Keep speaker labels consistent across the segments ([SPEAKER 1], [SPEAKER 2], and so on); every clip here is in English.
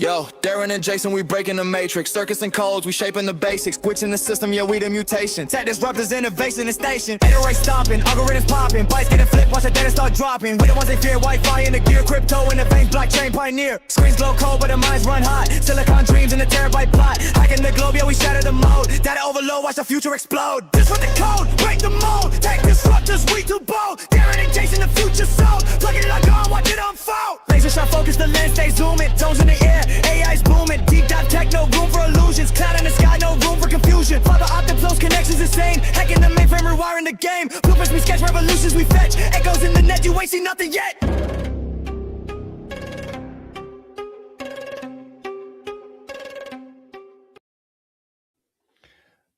[SPEAKER 1] Yo, Darren and Jason, we breaking the matrix. Circuits and codes, we shaping the basics. Switching the system, yeah, we the mutation. Tech disruptors, innovation and station. Iterate stopping, algorithms popping. Bytes getting flipped, watch the data start dropping. We the ones they fear, Wi-Fi in the gear. Crypto in the veins, blockchain pioneer. Screens glow cold, but the minds run hot. Silicon dreams in the terabyte plot. Hacking the globe, yeah, we shatter the mode. Data overload, watch the future explode. Disrupt the code, break the mold. Tech disruptors, we too bold. Darren and Jason, the future sold. Plug it lock on, watch it unfold. Laser shot focus, the lens stay zooming. Zones in the air. AI's booming, deep dive tech, no room for illusions. Cloud in the sky, no room for confusion. Fiber optic flows, connections insane. Hacking the mainframe, rewiring the game. Blueprints we sketch, revolutions we fetch. Echoes in the net, you ain't seen nothing yet.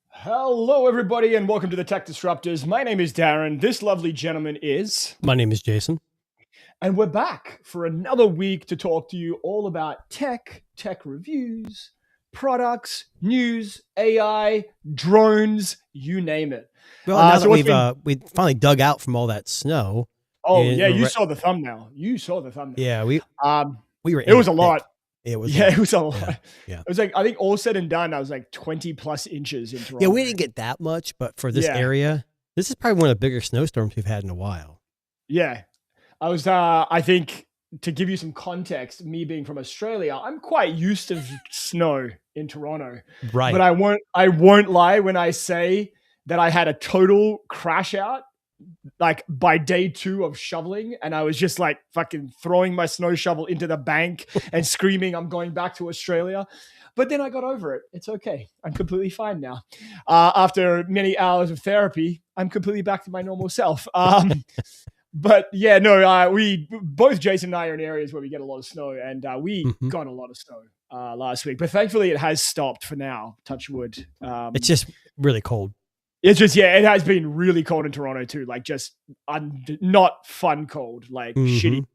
[SPEAKER 2] Hello, everybody, and welcome to the Tech Disruptors. My name is Darren. This lovely gentleman is...
[SPEAKER 3] My name is Jason.
[SPEAKER 2] And we're back for another week to talk to you all about tech reviews, products, news, AI, drones, you name it.
[SPEAKER 3] Well, now that we finally dug out from all that snow.
[SPEAKER 2] Oh, yeah, you saw the thumbnail.
[SPEAKER 3] Yeah, we were.
[SPEAKER 2] It was a lot.
[SPEAKER 3] It was.
[SPEAKER 2] Yeah, it was a lot.
[SPEAKER 3] Yeah.
[SPEAKER 2] It was like, I think all said and done, I was like 20 plus inches in Toronto.
[SPEAKER 3] Yeah, we didn't get that much, but for this area, this is probably one of the bigger snowstorms we've had in a while.
[SPEAKER 2] Yeah. I was, I think, to give you some context, me being from Australia, I'm quite used to snow in Toronto.
[SPEAKER 3] Right.
[SPEAKER 2] But I won't lie when I say that I had a total crash out, like by day 2 of shoveling. And I was just like fucking throwing my snow shovel into the bank and screaming, I'm going back to Australia. But then I got over it. It's okay. I'm completely fine now. After many hours of therapy, I'm completely back to my normal self. But yeah, no, we both Jason and I are in areas where we get a lot of snow, and we got a lot of snow last week. But thankfully, it has stopped for now. Touch wood.
[SPEAKER 3] It's just really cold.
[SPEAKER 2] It's just it has been really cold in Toronto too. Like just not fun cold, like shitty.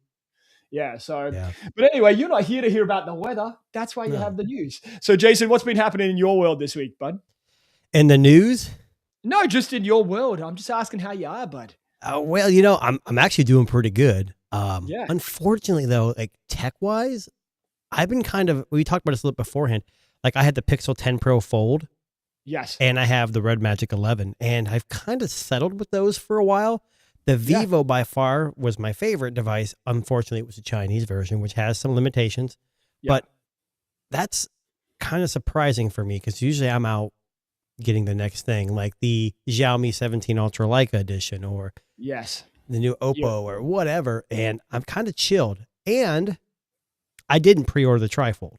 [SPEAKER 2] Yeah. So, but anyway, you're not here to hear about the weather. That's why you have the news. So, Jason, what's been happening in your world this week, bud?
[SPEAKER 3] In the news?
[SPEAKER 2] No, just in your world. I'm just asking how you are, bud.
[SPEAKER 3] Well, I'm actually doing pretty good. Unfortunately, though, like tech-wise, I've been we talked about this a little beforehand. Like I had the Pixel 10 Pro Fold.
[SPEAKER 2] Yes.
[SPEAKER 3] And I have the Red Magic 11. And I've kind of settled with those for a while. The Vivo by far was my favorite device. Unfortunately, it was a Chinese version, which has some limitations. Yeah. But that's kind of surprising for me because usually I'm out getting the next thing, like the Xiaomi 17 Ultra Leica edition or the new Oppo or whatever. And I'm kind of chilled. And I didn't pre-order the Trifold.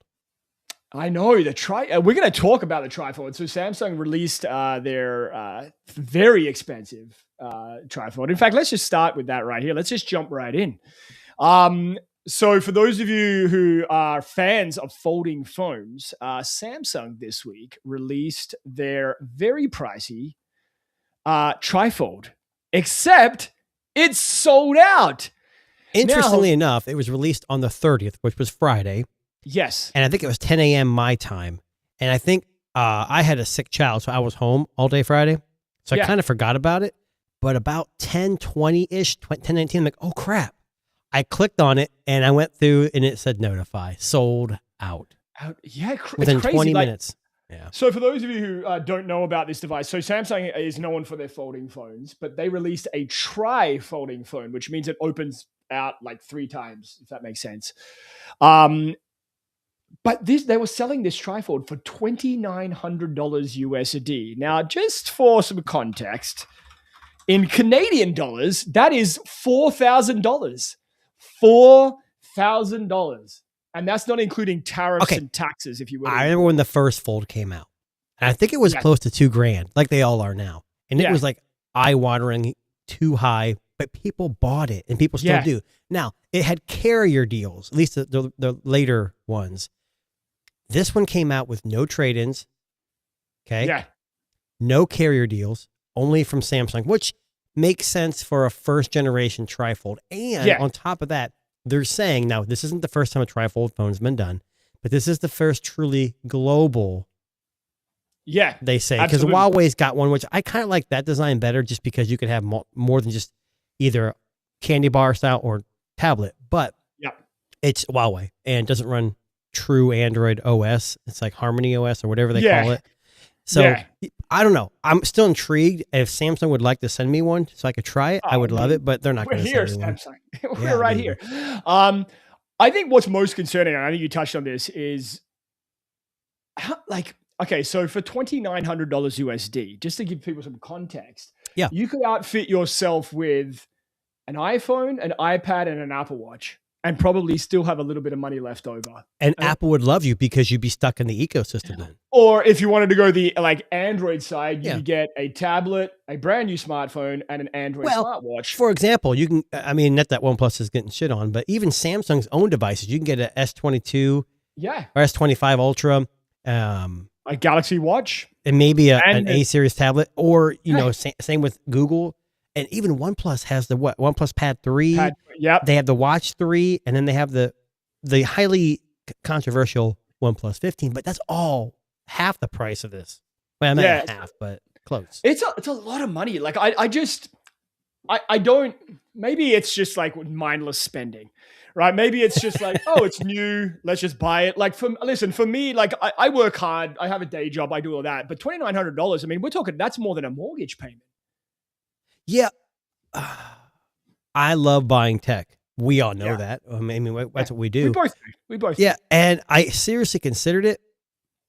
[SPEAKER 2] I know we're going to talk about the Trifold. So Samsung released their very expensive Trifold. In fact, let's just start with that right here. Let's just jump right in. So for those of you who are fans of folding phones, Samsung this week released their very pricey Trifold, except it's sold out.
[SPEAKER 3] Interestingly enough, it was released on the 30th, which was Friday.
[SPEAKER 2] Yes.
[SPEAKER 3] And I think it was 10 a.m. my time. And I think I had a sick child, so I was home all day Friday. So I kind of forgot about it. But about 10:20-ish, 10:19, I'm like, oh, crap. I clicked on it and I went through and it said notify, sold out.
[SPEAKER 2] Yeah,
[SPEAKER 3] within
[SPEAKER 2] it's crazy.
[SPEAKER 3] 20 minutes. Yeah.
[SPEAKER 2] So for those of you who don't know about this device, so Samsung is known for their folding phones, but they released a tri-folding phone, which means it opens out like 3 times, if that makes sense. But they were selling this Trifold for $2,900 USD. Now, just for some context, in Canadian dollars, that is $4,000. $4,000. And that's not including tariffs and taxes, if you will.
[SPEAKER 3] I remember when the first Fold came out. And I think it was close to $2,000, like they all are now. And it was like eye-watering, too high, but people bought it and people still do. Now, it had carrier deals, at least the later ones. This one came out with no trade-ins. Okay.
[SPEAKER 2] Yeah.
[SPEAKER 3] No carrier deals, only from Samsung, which makes sense for a first-generation Trifold. And on top of that, they're saying, now, this isn't the first time a Trifold phone's been done, but this is the first truly global, they say. Because Huawei's got one, which I kind of like that design better just because you could have more than just either candy bar style or tablet. But it's Huawei and doesn't run true Android OS. It's like Harmony OS or whatever they
[SPEAKER 2] Yeah.
[SPEAKER 3] call it. So
[SPEAKER 2] Yeah.
[SPEAKER 3] I don't know. I'm still intrigued. If Samsung would like to send me one so I could try it, I would love it, but they're not
[SPEAKER 2] We're
[SPEAKER 3] going to
[SPEAKER 2] here,
[SPEAKER 3] send me one.
[SPEAKER 2] Samsung. We're
[SPEAKER 3] Yeah,
[SPEAKER 2] right
[SPEAKER 3] dude.
[SPEAKER 2] here. I think what's most concerning, and I think you touched on this, is okay, so for $2,900 USD, just to give people some context,
[SPEAKER 3] Yeah.
[SPEAKER 2] you could outfit yourself with an iPhone, an iPad, and an Apple Watch, and probably still have a little bit of money left over.
[SPEAKER 3] And Apple would love you because you'd be stuck in the ecosystem then.
[SPEAKER 2] Or if you wanted to go the Android side, you
[SPEAKER 3] Yeah.
[SPEAKER 2] could get a tablet, a brand new smartphone, and an Android smartwatch.
[SPEAKER 3] For example, you can, I mean, not that OnePlus is getting shit on, but even Samsung's own devices, you can get an S22
[SPEAKER 2] Yeah,
[SPEAKER 3] or S25 Ultra,
[SPEAKER 2] a Galaxy Watch.
[SPEAKER 3] and maybe
[SPEAKER 2] And
[SPEAKER 3] an
[SPEAKER 2] the-
[SPEAKER 3] A series tablet, or, you
[SPEAKER 2] Yeah.
[SPEAKER 3] know, same with Google. And even OnePlus has the OnePlus Pad 3.
[SPEAKER 2] Yep.
[SPEAKER 3] They have the Watch 3, and then they have the highly controversial OnePlus 15, but that's all half the price of this. Well, not
[SPEAKER 2] Yeah.
[SPEAKER 3] half, but close.
[SPEAKER 2] It's a lot of money. Like I don't, maybe it's just like mindless spending, right? Maybe it's just like, oh, it's new, let's just buy it. Like for me, like I work hard, I have a day job, I do all that, but $2,900, I mean, we're talking, that's more than a mortgage payment.
[SPEAKER 3] Yeah. I love buying tech. We all know
[SPEAKER 2] Yeah.
[SPEAKER 3] that. I mean, that's what we
[SPEAKER 2] We
[SPEAKER 3] do.
[SPEAKER 2] both do. We both do.
[SPEAKER 3] Yeah. And I seriously considered it,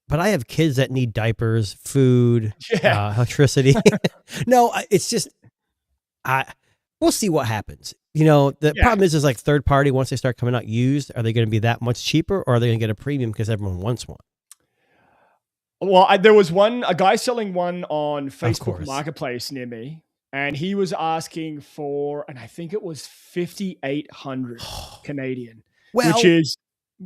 [SPEAKER 3] but I have kids that need diapers, food,
[SPEAKER 2] Yeah.
[SPEAKER 3] electricity. No, it's just, we'll see what happens. You know, the
[SPEAKER 2] Yeah.
[SPEAKER 3] problem is like third party, once they start coming out used, are they going to be that much cheaper, or are they going to get a premium because everyone wants one?
[SPEAKER 2] Well, there was a guy selling one on Facebook
[SPEAKER 3] course.
[SPEAKER 2] Marketplace near me, and he was asking for, and I think it was 5,800 Canadian,
[SPEAKER 3] Well,
[SPEAKER 2] which is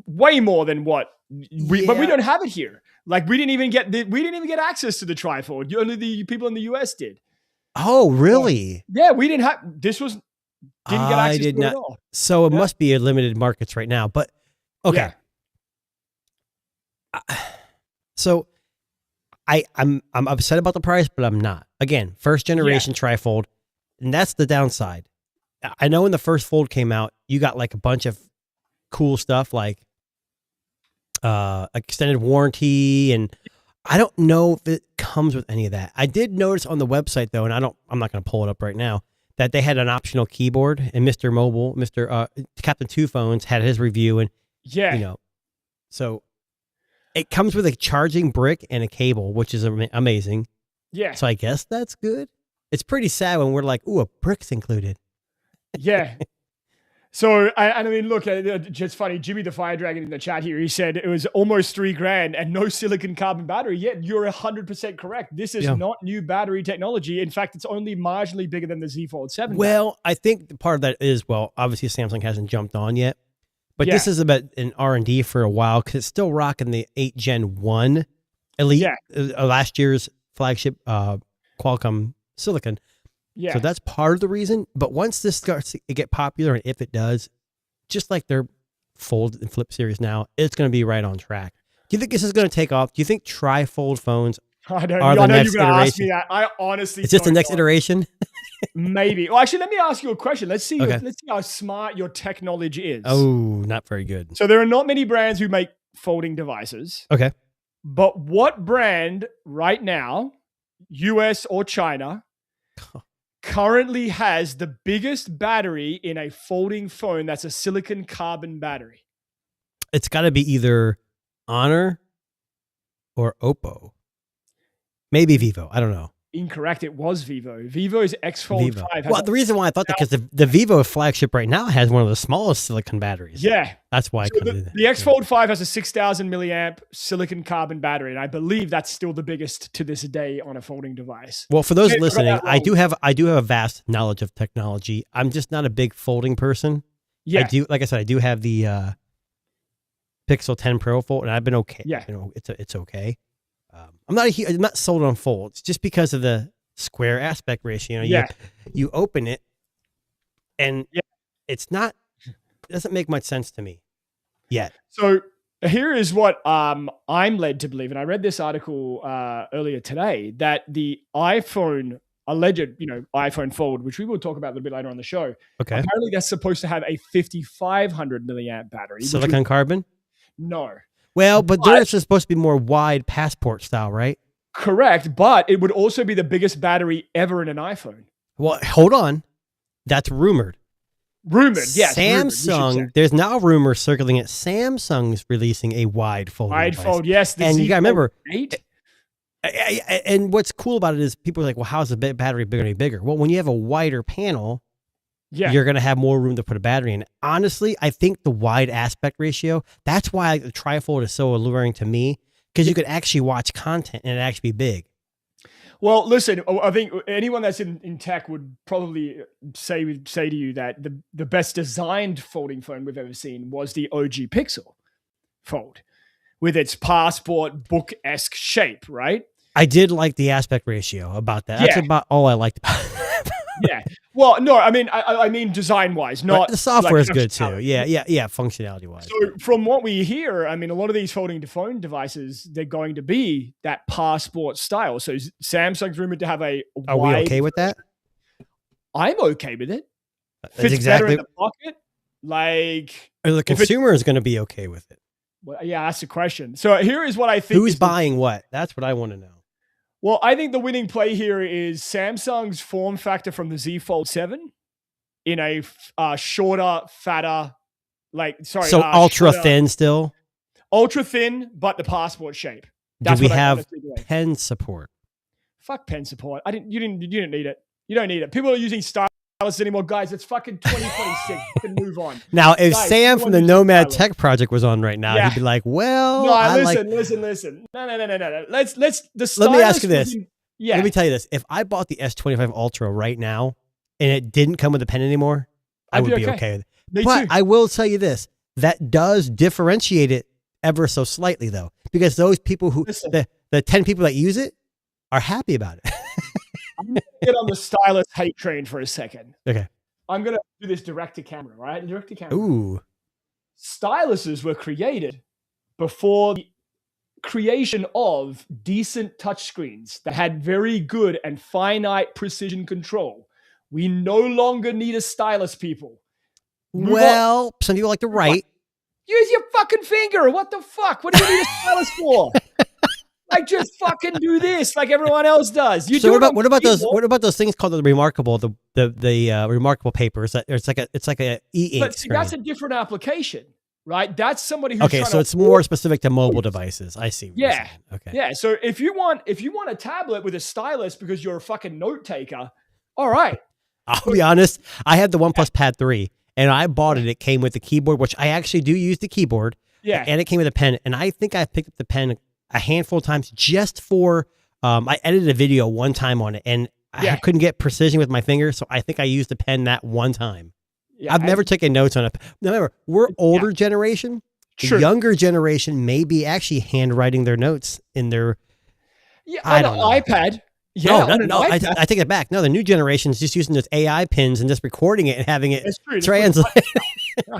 [SPEAKER 2] way more than what but we
[SPEAKER 3] Yeah.
[SPEAKER 2] don't have it here. Like we didn't even get access to the trifold. Only the people in the US did.
[SPEAKER 3] oh, really?
[SPEAKER 2] Yeah, we didn't have. This was didn't get
[SPEAKER 3] I
[SPEAKER 2] access
[SPEAKER 3] did
[SPEAKER 2] to it
[SPEAKER 3] not-
[SPEAKER 2] at all.
[SPEAKER 3] So it
[SPEAKER 2] Yeah.
[SPEAKER 3] must be a limited markets right now, but okay.
[SPEAKER 2] Yeah.
[SPEAKER 3] So I'm upset about the price, but I'm not. Again, first generation trifold, and that's the downside. I know when the first fold came out, you got like a bunch of cool stuff like extended warranty, and I don't know if it comes with any of that. I did notice on the website though, and I'm not going to pull it up right now, that they had an optional keyboard, and Mr. Mobile, Captain Two Phones had his review, and
[SPEAKER 2] Yeah.
[SPEAKER 3] you know, so it comes with a charging brick and a cable, which is amazing.
[SPEAKER 2] Yeah.
[SPEAKER 3] So I guess that's good. It's pretty sad when we're like, ooh, a brick's included.
[SPEAKER 2] Yeah. So, I mean, look, just funny. Jimmy the Fire Dragon in the chat here, he said it was almost $3,000 and no silicon carbon battery. Yet you're 100% correct. This is not new battery technology. In fact, it's only marginally bigger than the Z Fold 7.
[SPEAKER 3] Well, I think part of that is, well, obviously Samsung hasn't jumped on yet, but this is about an R&D for a while because it's still rocking the 8 Gen 1 Elite, last year's flagship Qualcomm Silicon.
[SPEAKER 2] Yeah.
[SPEAKER 3] So that's part of the reason. But once this starts to get popular, and if it does, just like their Fold and Flip series now, it's going to be right on track. Do you think this is going to take off? Do you think tri-fold phones
[SPEAKER 2] I know
[SPEAKER 3] are the
[SPEAKER 2] you're
[SPEAKER 3] next
[SPEAKER 2] going to ask me
[SPEAKER 3] iteration?
[SPEAKER 2] that. I honestly
[SPEAKER 3] Is this the
[SPEAKER 2] don't
[SPEAKER 3] next
[SPEAKER 2] know.
[SPEAKER 3] iteration?
[SPEAKER 2] Maybe. Well, actually, let me ask you a question. Let's see.
[SPEAKER 3] Okay.
[SPEAKER 2] Let's see how smart your tech knowledge is.
[SPEAKER 3] Oh, not very good.
[SPEAKER 2] So there are not many brands who make folding devices.
[SPEAKER 3] Okay.
[SPEAKER 2] But what brand right now, US or China, currently has the biggest battery in a folding phone that's a silicon carbon battery?
[SPEAKER 3] It's got to be either Honor or Oppo. Maybe Vivo. I don't know.
[SPEAKER 2] Incorrect. It was Vivo. Vivo's X Fold
[SPEAKER 3] Vivo.
[SPEAKER 2] 5. has
[SPEAKER 3] Well,
[SPEAKER 2] a-
[SPEAKER 3] the reason why I thought that because the Vivo flagship right now has one of the smallest silicon batteries.
[SPEAKER 2] yeah.
[SPEAKER 3] That's why I
[SPEAKER 2] So
[SPEAKER 3] couldn't do that.
[SPEAKER 2] the X Fold 5 has a 6,000 milliamp silicon carbon battery, and I believe that's still the biggest to this day on a folding device.
[SPEAKER 3] Well, for those
[SPEAKER 2] Okay, I got
[SPEAKER 3] listening,
[SPEAKER 2] that
[SPEAKER 3] I
[SPEAKER 2] wrong.
[SPEAKER 3] do have a vast knowledge of technology. I'm just not a big folding person.
[SPEAKER 2] Yeah.
[SPEAKER 3] I do, like I said, I do have the Pixel 10 Pro Fold, and I've been okay.
[SPEAKER 2] Yeah.
[SPEAKER 3] You know, it's okay. I'm not sold on folds just because of the square aspect ratio. You know,
[SPEAKER 2] Yeah.
[SPEAKER 3] you open it, and
[SPEAKER 2] Yeah.
[SPEAKER 3] it doesn't make much sense to me yet.
[SPEAKER 2] So here is what I'm led to believe, and I read this article earlier today, that the iPhone alleged, iPhone Fold, which we will talk about a little bit later on the show,
[SPEAKER 3] Okay.
[SPEAKER 2] apparently that's supposed to have a 5,500 milliamp battery. which
[SPEAKER 3] Silicon carbon.
[SPEAKER 2] No.
[SPEAKER 3] Well, but theirs is supposed to be more wide passport style, right?
[SPEAKER 2] Correct, but it would also be the biggest battery ever in an iPhone.
[SPEAKER 3] Well, hold on. That's rumored.
[SPEAKER 2] Rumored, yes.
[SPEAKER 3] Samsung, there's now rumors circling it. Samsung's releasing a wide fold.
[SPEAKER 2] Wide fold, yes.
[SPEAKER 3] And you got to remember,
[SPEAKER 2] 8.
[SPEAKER 3] and what's cool about it is people are like, well, how is the battery going to be bigger? Well, when you have a wider panel, you're going to have more room to put a battery in. Honestly, I think the wide aspect ratio, that's why the trifold is so alluring to me, because you could actually watch content and it actually be big.
[SPEAKER 2] Well, listen, I think anyone that's in tech would probably say to you that the best designed folding phone we've ever seen was the OG Pixel Fold with its passport book-esque shape, right?
[SPEAKER 3] I did like the aspect ratio about that. That's about all I liked about it.
[SPEAKER 2] Yeah. Well, no, I mean design-wise, not
[SPEAKER 3] but the software is good too. Yeah, functionality-wise.
[SPEAKER 2] So from what we hear, I mean, a lot of these folding to phone devices, they're going to be that passport style. So Samsung's rumored to have a
[SPEAKER 3] Are we okay with that?
[SPEAKER 2] I'm okay with it.
[SPEAKER 3] That's
[SPEAKER 2] Fits
[SPEAKER 3] exactly
[SPEAKER 2] better in the pocket. Like
[SPEAKER 3] the consumer is going to be okay with it.
[SPEAKER 2] Well, yeah, that's the question. So here is what I think.
[SPEAKER 3] Who's buying what? That's what I want to know.
[SPEAKER 2] Well, I think the winning play here is Samsung's form factor from the Z Fold 7 in a shorter, fatter,
[SPEAKER 3] ultra thin still?
[SPEAKER 2] Ultra thin, but the passport shape.
[SPEAKER 3] Do we have pen support?
[SPEAKER 2] Fuck pen support. You didn't need it. You don't need it. People are using stylus anymore. Guys, it's fucking 2026. You can move on.
[SPEAKER 3] Now, if Sam from the Nomad Tech Project was on right now, he'd be like, well,
[SPEAKER 2] listen. No. Let's
[SPEAKER 3] let me ask you this. Let me tell you this. If I bought the S25 Ultra right now and it didn't come with a pen anymore, I would be okay with it.
[SPEAKER 2] Me
[SPEAKER 3] but
[SPEAKER 2] too.
[SPEAKER 3] I will tell you this. That does differentiate it ever so slightly, though, because those people the 10 people that use it are happy about it.
[SPEAKER 2] I'm going to get on the stylus hate train for a second.
[SPEAKER 3] Okay.
[SPEAKER 2] I'm going to do this direct to camera, right? Direct to camera.
[SPEAKER 3] Ooh.
[SPEAKER 2] Styluses were created before the creation of decent touchscreens that had very good and finite precision control. We no longer need a stylus, people.
[SPEAKER 3] Well, some people like to write.
[SPEAKER 2] Use your fucking finger. What the fuck? What do you need a stylus for? Like, just fucking do this like everyone else does.
[SPEAKER 3] What about those things called the Remarkable, the Remarkable papers? It's like a e-ink screen.
[SPEAKER 2] That's a different application, right? That's somebody who's
[SPEAKER 3] okay. So it's more specific to mobile devices. I see.
[SPEAKER 2] Yeah.
[SPEAKER 3] Okay.
[SPEAKER 2] Yeah. So if you want a tablet with a stylus because you're a fucking note taker, all right.
[SPEAKER 3] I'll be honest. I had the OnePlus Pad 3, and I bought it. It came with the keyboard, which I actually do use the keyboard.
[SPEAKER 2] Yeah.
[SPEAKER 3] And it came with a pen, and I think I picked up the pen a handful of times just for I edited a video one time on it and I couldn't get precision with my finger, so I think I used the pen that one time. I've never taken notes on it. Now remember, we're older generation. The younger generation may be actually handwriting their notes in their
[SPEAKER 2] I don't know. iPad. Yeah,
[SPEAKER 3] no, I take it back. No, the new generation is just using those AI pins and just recording it and having it translate.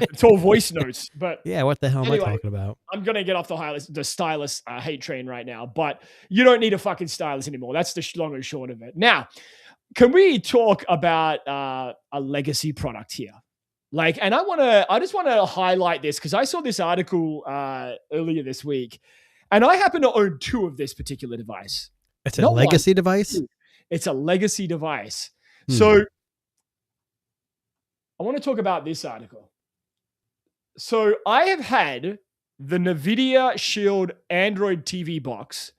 [SPEAKER 2] It's all voice notes, but
[SPEAKER 3] yeah, what the hell am I talking about?
[SPEAKER 2] I'm gonna get off the stylus hate train right now, but you don't need a fucking stylus anymore. That's the long and short of it. Now, can we talk about a legacy product here? And I just want to highlight this because I saw this article earlier this week, and I happen to own 2 of this particular device.
[SPEAKER 3] It's a legacy device?
[SPEAKER 2] It's a legacy device. So I want to talk about this article. So I have had the NVIDIA Shield Android TV box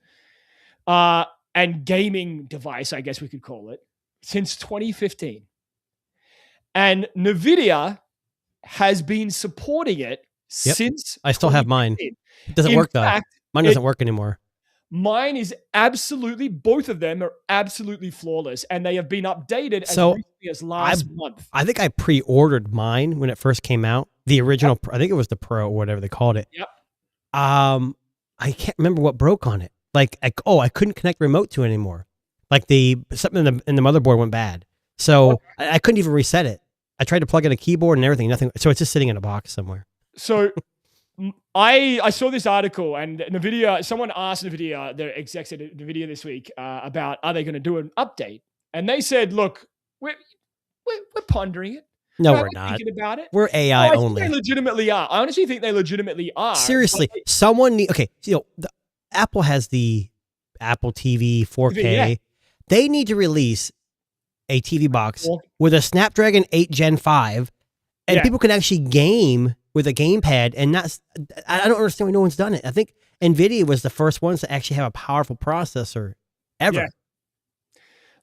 [SPEAKER 2] and gaming device, I guess we could call it, since 2015. And NVIDIA has been supporting it since
[SPEAKER 3] I still have mine. It doesn't work though. Mine doesn't work anymore.
[SPEAKER 2] Mine is both of them are absolutely flawless, and they have been updated as recently as last month.
[SPEAKER 3] I think I pre-ordered mine when it first came out. The original, I think it was the Pro or whatever they called it.
[SPEAKER 2] Yep.
[SPEAKER 3] I can't remember what broke on it. I couldn't connect remote to it anymore. Something in the motherboard went bad. So I couldn't even reset it. I tried to plug in a keyboard and everything, nothing. So it's just sitting in a box somewhere.
[SPEAKER 2] So I saw this article, and NVIDIA, someone asked NVIDIA, the execs at NVIDIA this week, about are they going to do an update? And they said, look, we're pondering it.
[SPEAKER 3] No,
[SPEAKER 2] Now
[SPEAKER 3] we're
[SPEAKER 2] I'm
[SPEAKER 3] not.
[SPEAKER 2] thinking about it.
[SPEAKER 3] We're
[SPEAKER 2] Oh,
[SPEAKER 3] AI
[SPEAKER 2] I think
[SPEAKER 3] only.
[SPEAKER 2] they legitimately are. I honestly think they legitimately are.
[SPEAKER 3] Seriously,
[SPEAKER 2] But
[SPEAKER 3] someone need. Okay, Apple has the Apple TV 4K.
[SPEAKER 2] Yeah.
[SPEAKER 3] They need to release a TV box
[SPEAKER 2] Well,
[SPEAKER 3] with a Snapdragon 8 Gen 5, and
[SPEAKER 2] Yeah.
[SPEAKER 3] people can actually game with a gamepad. And not. I don't understand why no one's done it. I think Nvidia was the first ones to actually have a powerful processor ever.
[SPEAKER 2] Yeah.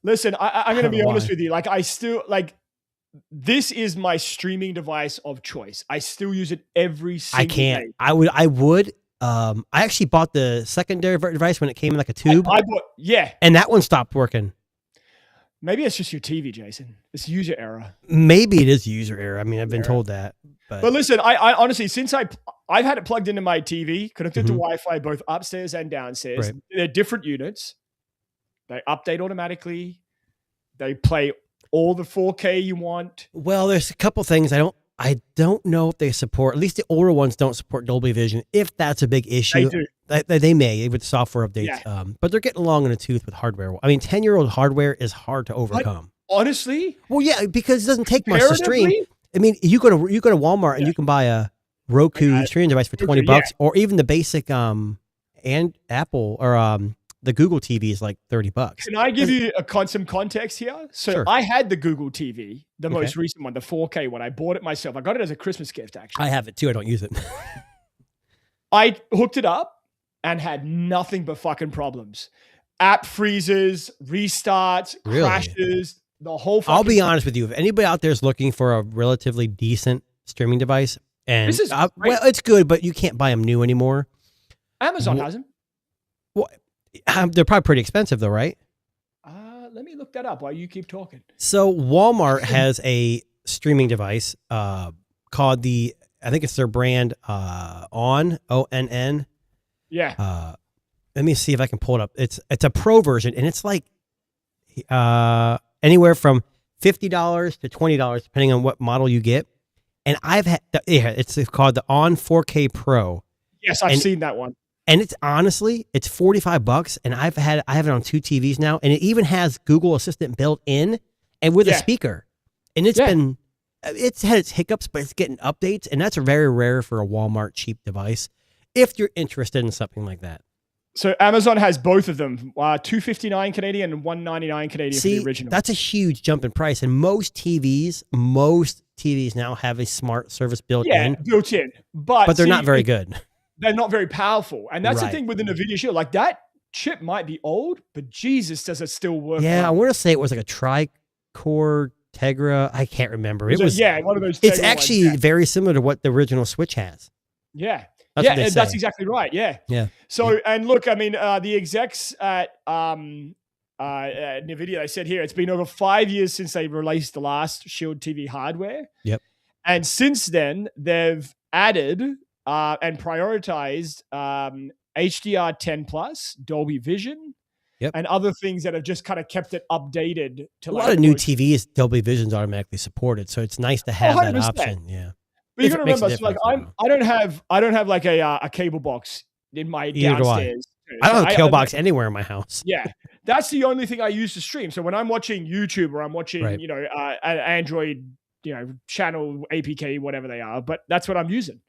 [SPEAKER 2] Listen, I'm going to
[SPEAKER 3] don't
[SPEAKER 2] be
[SPEAKER 3] know
[SPEAKER 2] honest
[SPEAKER 3] why.
[SPEAKER 2] with you. Like, I still like. This is my streaming device of choice. I still use it every single
[SPEAKER 3] I can't.
[SPEAKER 2] day.
[SPEAKER 3] I would. I actually bought the secondary device when it came in like a tube,
[SPEAKER 2] I bought, yeah.
[SPEAKER 3] and that one stopped working.
[SPEAKER 2] Maybe it's just your TV, Jason. It's user error.
[SPEAKER 3] Maybe it is user error. I mean, I've been told that,
[SPEAKER 2] But
[SPEAKER 3] but
[SPEAKER 2] listen, I honestly, since I've had it plugged into my TV, connected to
[SPEAKER 3] Mhm.
[SPEAKER 2] Wi-Fi both upstairs and downstairs.
[SPEAKER 3] Right.
[SPEAKER 2] They're different units. They update automatically. They play all the 4K you want.
[SPEAKER 3] well, there's a couple things I don't know if they support. At least the older ones don't support Dolby Vision. If that's a big
[SPEAKER 2] They
[SPEAKER 3] issue,
[SPEAKER 2] do.
[SPEAKER 3] they may with software updates.
[SPEAKER 2] Yeah.
[SPEAKER 3] But they're getting along in a tooth with hardware. I mean, 10-year-old hardware is hard to overcome.
[SPEAKER 2] Honestly,
[SPEAKER 3] Well, yeah, because it doesn't take much to stream.
[SPEAKER 2] comparatively,
[SPEAKER 3] I mean, you go to Walmart and you can buy a Roku streaming device for $20,
[SPEAKER 2] yeah.
[SPEAKER 3] or even the basic and Apple or the Google TV is like $30.
[SPEAKER 2] can I give you some context here? So
[SPEAKER 3] Sure.
[SPEAKER 2] I had the Google TV, the
[SPEAKER 3] Okay.
[SPEAKER 2] most recent one, the 4K one. I bought it myself. I got it as a Christmas gift, actually.
[SPEAKER 3] I have it too. I don't use it.
[SPEAKER 2] I hooked it up and had nothing but fucking problems. App freezes, restarts,
[SPEAKER 3] Really?
[SPEAKER 2] crashes, the whole fucking
[SPEAKER 3] I'll be honest with you. If anybody out there is looking for a relatively decent streaming device, and
[SPEAKER 2] This is great.
[SPEAKER 3] well, it's good, but you can't buy them new anymore.
[SPEAKER 2] Amazon has them.
[SPEAKER 3] They're probably pretty expensive though, right?
[SPEAKER 2] Let me look that up while you keep talking.
[SPEAKER 3] So Walmart has a streaming device called I think it's their brand ONN.
[SPEAKER 2] Yeah.
[SPEAKER 3] Let me see if I can pull it up. It's a pro version, and it's like anywhere from $50 to $20 depending on what model you get. And I've had it's called the ON 4K Pro,
[SPEAKER 2] Yes, I've
[SPEAKER 3] and-
[SPEAKER 2] seen that one.
[SPEAKER 3] and it's honestly it's $45, and I have it on 2 TVs now, and it even has Google Assistant built in and with a
[SPEAKER 2] Yeah.
[SPEAKER 3] speaker, and it's had its hiccups, but it's getting updates, and that's very rare for a Walmart cheap device. If you're interested in something like that.
[SPEAKER 2] So Amazon has both of them, $259 Canadian and $199 Canadian for
[SPEAKER 3] See,
[SPEAKER 2] the original.
[SPEAKER 3] that's a huge jump in price, and most TVs now have a smart service built in,
[SPEAKER 2] built in, but
[SPEAKER 3] but they're
[SPEAKER 2] see,
[SPEAKER 3] not very good.
[SPEAKER 2] They're not very powerful, and that's the
[SPEAKER 3] Right.
[SPEAKER 2] thing with the NVIDIA Shield. Like that chip might be old, but Jesus, does it still work?
[SPEAKER 3] Yeah, I
[SPEAKER 2] well.
[SPEAKER 3] want to say it was like a tri-core Tegra. I can't remember. It was
[SPEAKER 2] one of those.
[SPEAKER 3] It's
[SPEAKER 2] Tegra ones,
[SPEAKER 3] actually
[SPEAKER 2] yeah.
[SPEAKER 3] very similar to what the original Switch has.
[SPEAKER 2] Yeah.
[SPEAKER 3] That's what they
[SPEAKER 2] and that's
[SPEAKER 3] say.
[SPEAKER 2] exactly right. Yeah.
[SPEAKER 3] Yeah.
[SPEAKER 2] So, and look, I mean, the execs at NVIDIA, they said here, it's been over 5 years since they released the last Shield TV hardware.
[SPEAKER 3] Yep.
[SPEAKER 2] And since then, they've added and prioritized HDR10 Plus, Dolby Vision,
[SPEAKER 3] Yep.
[SPEAKER 2] and other things that have just kind of kept it updated to
[SPEAKER 3] A
[SPEAKER 2] like
[SPEAKER 3] lot of
[SPEAKER 2] the
[SPEAKER 3] new
[SPEAKER 2] most-
[SPEAKER 3] TVs, Dolby Vision's automatically supported, so it's nice to have that
[SPEAKER 2] 100%.
[SPEAKER 3] option. Yeah.
[SPEAKER 2] But you
[SPEAKER 3] If
[SPEAKER 2] gotta
[SPEAKER 3] it makes a
[SPEAKER 2] remember, so like
[SPEAKER 3] difference,
[SPEAKER 2] I don't have like a cable box in my
[SPEAKER 3] Either do I.
[SPEAKER 2] downstairs.
[SPEAKER 3] I don't have a cable
[SPEAKER 2] I-
[SPEAKER 3] box anywhere in my house.
[SPEAKER 2] Yeah, that's the only thing I use to stream. So when I'm watching YouTube or I'm watching,
[SPEAKER 3] Right.
[SPEAKER 2] an Android, channel APK, whatever they are, but that's what I'm using.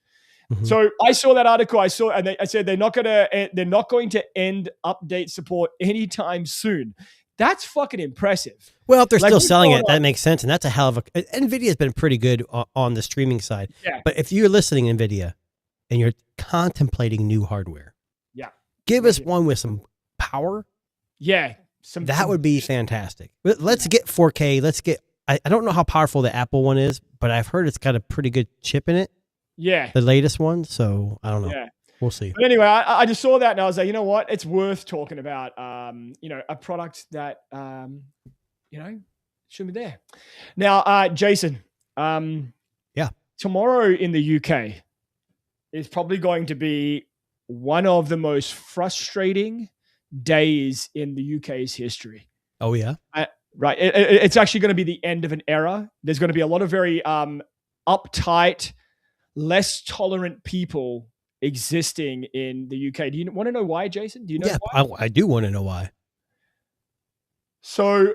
[SPEAKER 3] Mhm.
[SPEAKER 2] So I saw that article. I said they're not going to end update support anytime soon. That's fucking impressive.
[SPEAKER 3] Well, if they're
[SPEAKER 2] Like,
[SPEAKER 3] still
[SPEAKER 2] we
[SPEAKER 3] selling
[SPEAKER 2] saw
[SPEAKER 3] it, that makes sense, and that's a hell of a. Nvidia's been pretty good on the streaming side.
[SPEAKER 2] Yeah.
[SPEAKER 3] But if you're listening, Nvidia, and you're contemplating new hardware,
[SPEAKER 2] Yeah.
[SPEAKER 3] give us
[SPEAKER 2] Yeah.
[SPEAKER 3] one with some power.
[SPEAKER 2] Yeah,
[SPEAKER 3] That would be fantastic. Let's get 4K. Let's get. I don't know how powerful the Apple one is, but I've heard it's got a pretty good chip in it,
[SPEAKER 2] Yeah,
[SPEAKER 3] the latest one. So I don't know.
[SPEAKER 2] yeah.
[SPEAKER 3] We'll see.
[SPEAKER 2] But anyway, I just saw that and I was like, you know what? It's worth talking about. A product that should be there. Now, Jason.
[SPEAKER 3] Yeah.
[SPEAKER 2] Tomorrow in the UK is probably going to be one of the most frustrating days in the UK's history.
[SPEAKER 3] Oh yeah.
[SPEAKER 2] Right. It's actually going to be the end of an era. There's going to be a lot of very uptight, less tolerant people existing in the UK. Do you want to know why, Jason? Do you know
[SPEAKER 3] Yeah,
[SPEAKER 2] why?
[SPEAKER 3] I do want to know why.
[SPEAKER 2] So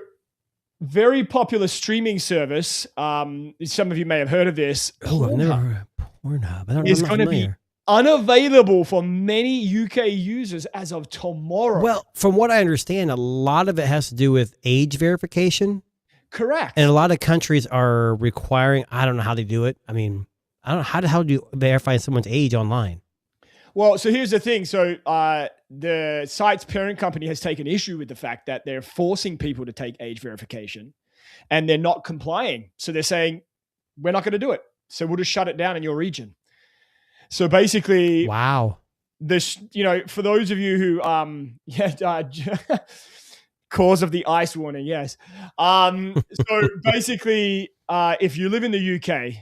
[SPEAKER 2] very popular streaming service. Some of you may have heard of this.
[SPEAKER 3] Oh, I've never heard of Pornhub. I'm
[SPEAKER 2] Is
[SPEAKER 3] not
[SPEAKER 2] going to be
[SPEAKER 3] familiar.
[SPEAKER 2] unavailable for many UK users as of tomorrow.
[SPEAKER 3] Well, from what I understand, a lot of it has to do with age verification.
[SPEAKER 2] Correct.
[SPEAKER 3] And a lot of countries are requiring, I don't know how they do it. I mean, I don't know, how the hell do you verify someone's age online?
[SPEAKER 2] Well, so here's the thing. So the site's parent company has taken issue with the fact that they're forcing people to take age verification and they're not complying. So they're saying, we're not going to do it. So we'll just shut it down in your region. So basically,
[SPEAKER 3] Wow.
[SPEAKER 2] this, for those of you who, cause of the ice warning, yes. So basically, if you live in the UK,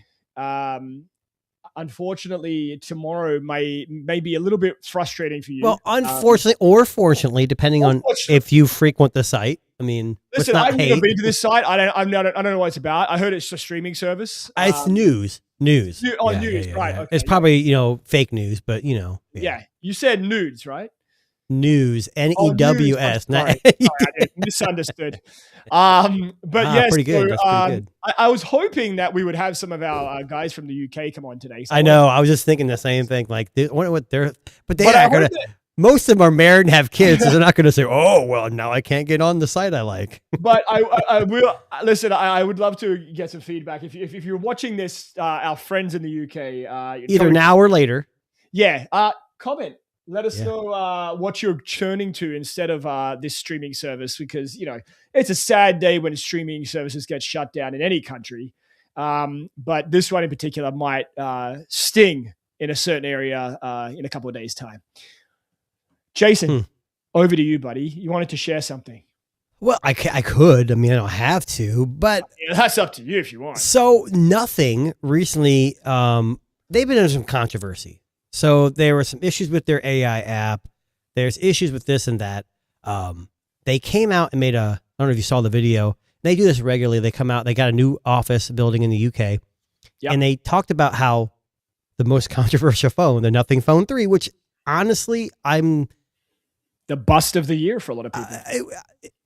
[SPEAKER 2] unfortunately, tomorrow may be a little bit frustrating for you.
[SPEAKER 3] Well, unfortunately or fortunately, depending on if you frequent the site. I mean,
[SPEAKER 2] listen, I've never been to this site. I don't know what it's about. I heard it's a streaming service.
[SPEAKER 3] It's news. News.
[SPEAKER 2] News, right.
[SPEAKER 3] Yeah.
[SPEAKER 2] Okay,
[SPEAKER 3] it's probably, fake news, but
[SPEAKER 2] Yeah. You said nudes, right?
[SPEAKER 3] News. NEWS.
[SPEAKER 2] Sorry, I did. Misunderstood. But yes,
[SPEAKER 3] pretty good. That's pretty good.
[SPEAKER 2] I was hoping that we would have some of our guys from the UK come on today. So
[SPEAKER 3] I know. I was just thinking the same thing. Like, I wonder what they're, but they
[SPEAKER 2] But I
[SPEAKER 3] are gonna.
[SPEAKER 2] heard that-
[SPEAKER 3] Most of them are married and have kids, so they're not going to say, "Oh, well, now I can't get on the site I like."
[SPEAKER 2] But I will listen. I would love to get some feedback if you're watching this. Our friends in the UK,
[SPEAKER 3] Either now or later.
[SPEAKER 2] yeah. Comment. Let us know what you're churning to instead of this streaming service, because it's a sad day when streaming services get shut down in any country. But this one in particular might sting in a certain area in a couple of days' time. Jason, over to you, buddy. You wanted to share something.
[SPEAKER 3] Well, I could. I mean, I don't have to, but
[SPEAKER 2] Yeah, that's up to you if you want.
[SPEAKER 3] so Nothing recently. They've been in some controversy. So there were some issues with their AI app. There's issues with this and that. They came out and made I don't know if you saw the video. They do this regularly. They come out. They got a new office building in the UK, and they talked about how the most controversial phone, the Nothing Phone 3, which honestly,
[SPEAKER 2] The bust of the year for a lot of people.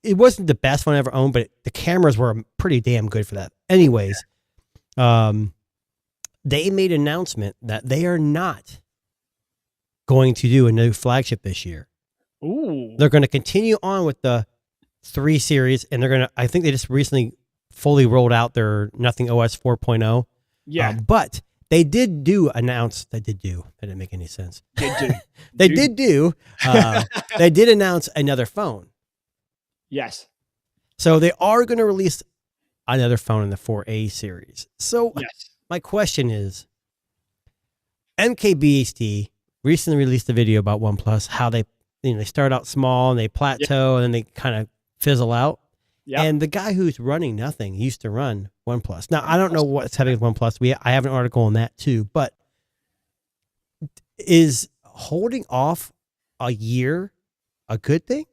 [SPEAKER 3] it wasn't the best phone I ever owned, but the cameras were pretty damn good for that. Anyways, they made an announcement that they are not going to do a new flagship this year.
[SPEAKER 2] Ooh.
[SPEAKER 3] They're going to continue on with the 3 series, and I think they just recently fully rolled out their Nothing OS 4.0.
[SPEAKER 2] Yeah.
[SPEAKER 3] But they did announce, that didn't make any sense.
[SPEAKER 2] They
[SPEAKER 3] did announce another phone.
[SPEAKER 2] Yes.
[SPEAKER 3] So they are going to release another phone in the 4A series. So
[SPEAKER 2] Yes.
[SPEAKER 3] my question is, MKBHD recently released a video about OnePlus, how they start out small and they plateau and then they kind of fizzle out.
[SPEAKER 2] Yeah.
[SPEAKER 3] And the guy who's running Nothing used to run OnePlus. Now, I don't know what's happening with OnePlus. I have an article on that too, but is holding off a year a good thing?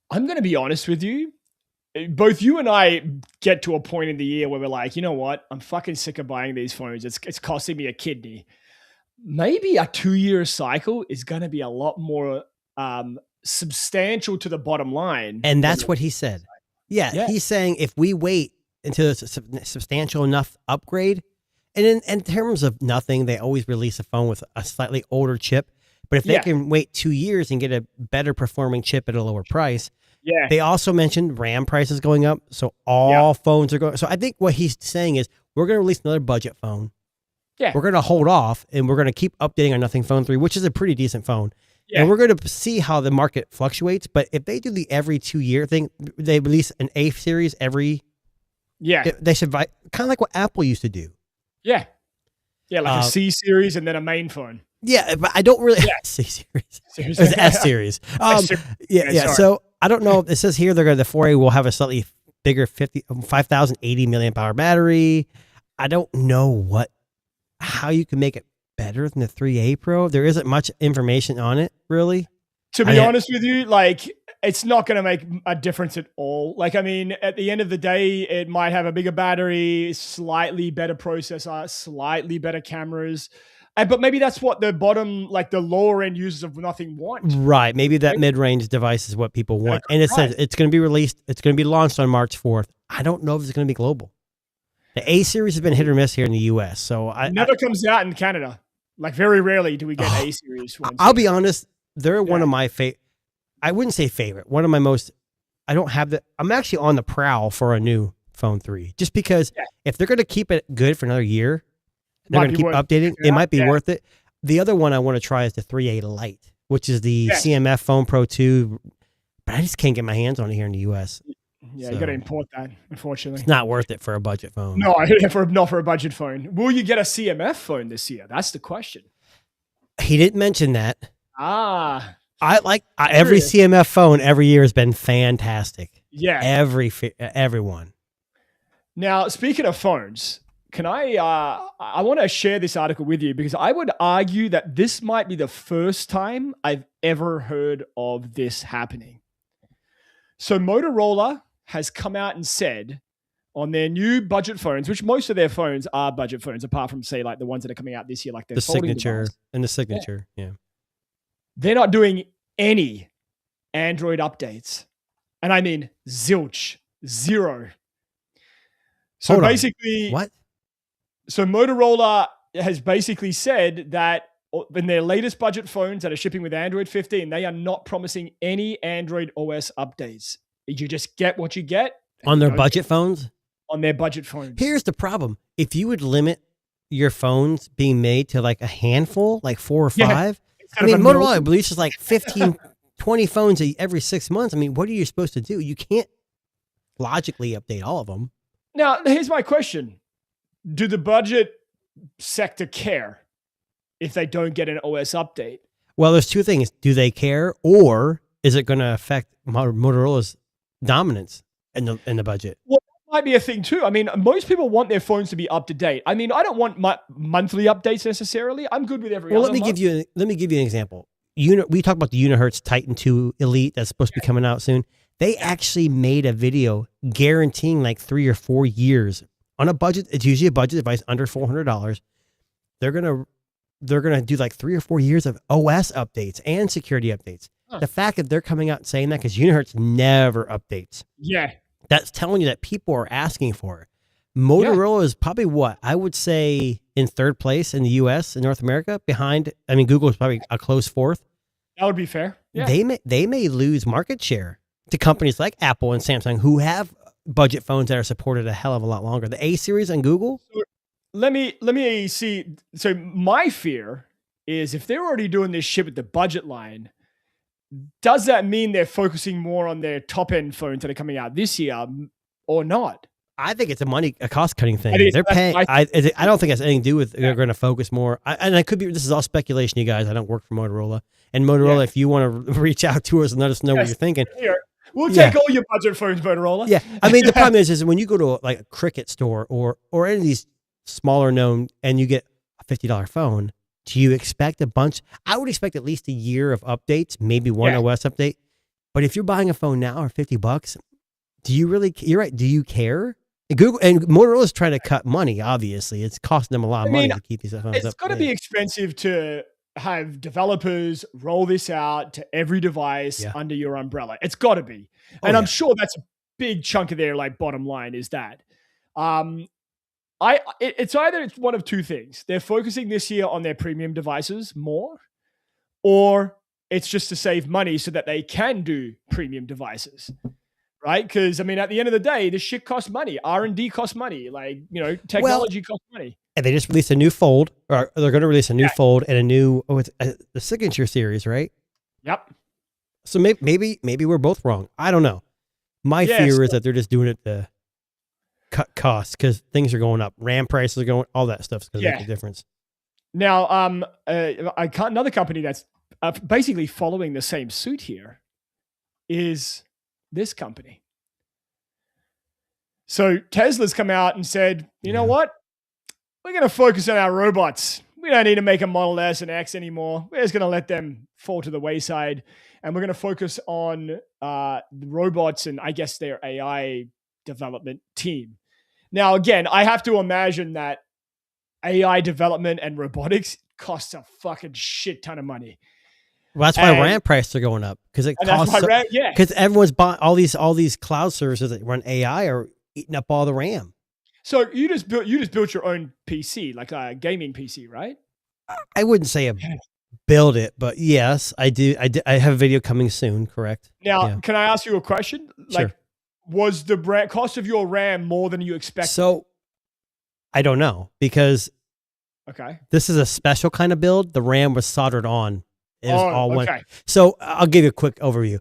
[SPEAKER 2] I'm going to be honest with you. Both you and I get to a point in the year where we're like, you know what? I'm fucking sick of buying these phones. It's costing me a kidney. Maybe a 2-year cycle is going to be a lot more substantial to the bottom line.
[SPEAKER 3] And that's what he said. Yeah, he's saying if we wait until it's a substantial enough upgrade, and in terms of Nothing, they always release a phone with a slightly older chip. But if they can wait 2 years and get a better performing chip at a lower price, they also mentioned RAM prices going up. So all phones are going. So I think what he's saying is we're going to release another budget phone.
[SPEAKER 2] Yeah.
[SPEAKER 3] We're going to hold off and we're going to keep updating our Nothing Phone 3, which is a pretty decent phone. Yeah. And we're going to see how the market fluctuates. But if they do the every 2 year thing, they release an A series every.
[SPEAKER 2] Yeah.
[SPEAKER 3] They should kind of like what Apple used to do.
[SPEAKER 2] Yeah. Yeah. Like a C series and then a main phone.
[SPEAKER 3] Yeah. But I don't really. C series. It was S series. Yeah. So I don't know. It says here the 4A will have a slightly bigger 5,080 milliamp hour battery. I don't know how you can make it better than the 3A Pro. There isn't much information on it, really.
[SPEAKER 2] To be honest with you, like, it's not going to make a difference at all. Like, I mean, at the end of the day, it might have a bigger battery, slightly better processor, slightly better cameras. But maybe that's what the bottom, like the lower end users of Nothing want.
[SPEAKER 3] Right. Maybe that mid-range device is what people want. And it says it's going to be released. It's going to be launched on March 4th. I don't know if it's going to be global. The A series has been hit or miss here in the US. So it
[SPEAKER 2] never comes out in Canada. Like very rarely do we get A series ones.
[SPEAKER 3] I'll be honest. They're one of my favorite. I wouldn't say favorite. One of my most, I don't have the, I'm actually on the prowl for a new Phone 3. Just because if they're going to keep it good for another year, they're going to keep updating. It might be worth it. The other one I want to try is the 3A Lite, which is the CMF Phone Pro 2. But I just can't get my hands on it here in the US.
[SPEAKER 2] Yeah, you got to import that, unfortunately.
[SPEAKER 3] It's not worth it for a budget phone.
[SPEAKER 2] No, not for a budget phone. Will you get a CMF phone this year? That's the question.
[SPEAKER 3] He didn't mention that.
[SPEAKER 2] I
[SPEAKER 3] like every CMF phone every year has been fantastic.
[SPEAKER 2] Yeah.
[SPEAKER 3] Everyone.
[SPEAKER 2] Now, speaking of phones, can I want to share this article with you because I would argue that this might be the first time I've ever heard of this happening. So Motorola has come out and said on their new budget phones, which most of their phones are budget phones, apart from say like the ones that are coming out this year, like
[SPEAKER 3] the Signature and the Signature. Yeah.
[SPEAKER 2] They're not doing any Android updates. And I mean, zilch, zero. So
[SPEAKER 3] Hold
[SPEAKER 2] basically,
[SPEAKER 3] on. What?
[SPEAKER 2] So Motorola has basically said that in their latest budget phones that are shipping with Android 15, they are not promising any Android OS updates. You just get what you get.
[SPEAKER 3] On their budget phones?
[SPEAKER 2] On their budget phones.
[SPEAKER 3] Here's the problem. If you would limit your phones being made to like a handful, like 4 or 5, I mean, Motorola releases like 15, 20 phones every 6 months. I mean, what are you supposed to do? You can't logically update all of them.
[SPEAKER 2] Now, here's my question. Do the budget sector care if they don't get an OS update?
[SPEAKER 3] Well, there's two things. Do they care, or is it going to affect Motorola's dominance in the budget?
[SPEAKER 2] Well, that might be a thing too. I mean, most people want their phones to be up to date. I mean, I don't want monthly updates necessarily. I'm good with every other
[SPEAKER 3] let me give you an example. We talked about the Unihertz Titan 2 Elite that's supposed to be coming out soon. They actually made a video guaranteeing like 3 or 4 years on a budget. It's usually a budget device under $400. They're gonna do like 3 or 4 years of OS updates and security updates. Huh. The fact that they're coming out and saying that, because Unihertz never updates.
[SPEAKER 2] Yeah.
[SPEAKER 3] That's telling you that people are asking for it. Motorola is probably what I would say in third place in the US and North America behind. I mean, Google is probably a close fourth.
[SPEAKER 2] That would be fair. Yeah.
[SPEAKER 3] They may lose market share to companies like Apple and Samsung who have budget phones that are supported a hell of a lot longer. The A series on Google.
[SPEAKER 2] So let me see. So my fear is if they're already doing this shit with the budget line, does that mean they're focusing more on their top end phones that are coming out this year or not?
[SPEAKER 3] I think it's a cost cutting thing. They're paying. I don't think it has anything to do with they're going to focus more. And I could be. This is all speculation, you guys. I don't work for Motorola. And Motorola, if you want to reach out to us and let us know what you're thinking,
[SPEAKER 2] we'll take all your budget phones, Motorola.
[SPEAKER 3] Yeah, I mean the problem is when you go to like a Cricket store or any of these smaller known and you get a $50 phone, do you expect a bunch? I would expect at least a year of updates, maybe one OS update. But if you're buying a phone now for $50, do you really? You're right. Do you care? Google and Motorola is trying to cut money. Obviously, it's costing them a lot of money to keep these phones up.
[SPEAKER 2] It's got to be expensive to have developers roll this out to every device under your umbrella. It's got to be, and I'm sure that's a big chunk of their like bottom line is that. It's either one of two things. They're focusing this year on their premium devices more, or it's just to save money so that they can do premium devices. Right? Because, I mean, at the end of the day, this shit costs money. R&D costs money. Like, technology costs money.
[SPEAKER 3] And they just released a new Fold, or they're going to release a new Fold and a new, the Signature series, right?
[SPEAKER 2] Yep.
[SPEAKER 3] So maybe we're both wrong. I don't know. My fear is that they're just doing it to cut costs because things are going up. RAM prices are going, all that stuff's going to make a difference.
[SPEAKER 2] Now, another company that's basically following the same suit here is this company. So Tesla's come out and said, you know what? We're going to focus on our robots. We don't need to make a Model S and X anymore. We're just going to let them fall to the wayside. And we're going to focus on the robots and I guess their AI development team. Now, again, I have to imagine that AI development and robotics costs a fucking shit ton of money.
[SPEAKER 3] Well, that's why
[SPEAKER 2] And-
[SPEAKER 3] RAM prices are going up because it
[SPEAKER 2] And that's
[SPEAKER 3] costs.
[SPEAKER 2] why yeah.
[SPEAKER 3] Because everyone's buying all these cloud services that run AI are eating up all the RAM.
[SPEAKER 2] So you just built your own PC, like a gaming PC, right?
[SPEAKER 3] I wouldn't say build it, but yes, I do. I have a video coming soon. Correct.
[SPEAKER 2] Now,
[SPEAKER 3] Yeah.
[SPEAKER 2] can I ask you a question? Like,
[SPEAKER 3] Sure.
[SPEAKER 2] was the cost of your RAM more than you expected?
[SPEAKER 3] So I don't know because
[SPEAKER 2] Okay.
[SPEAKER 3] this is a special kind of build. The RAM was soldered on. It was all one.
[SPEAKER 2] okay.
[SPEAKER 3] So I'll give you a quick overview.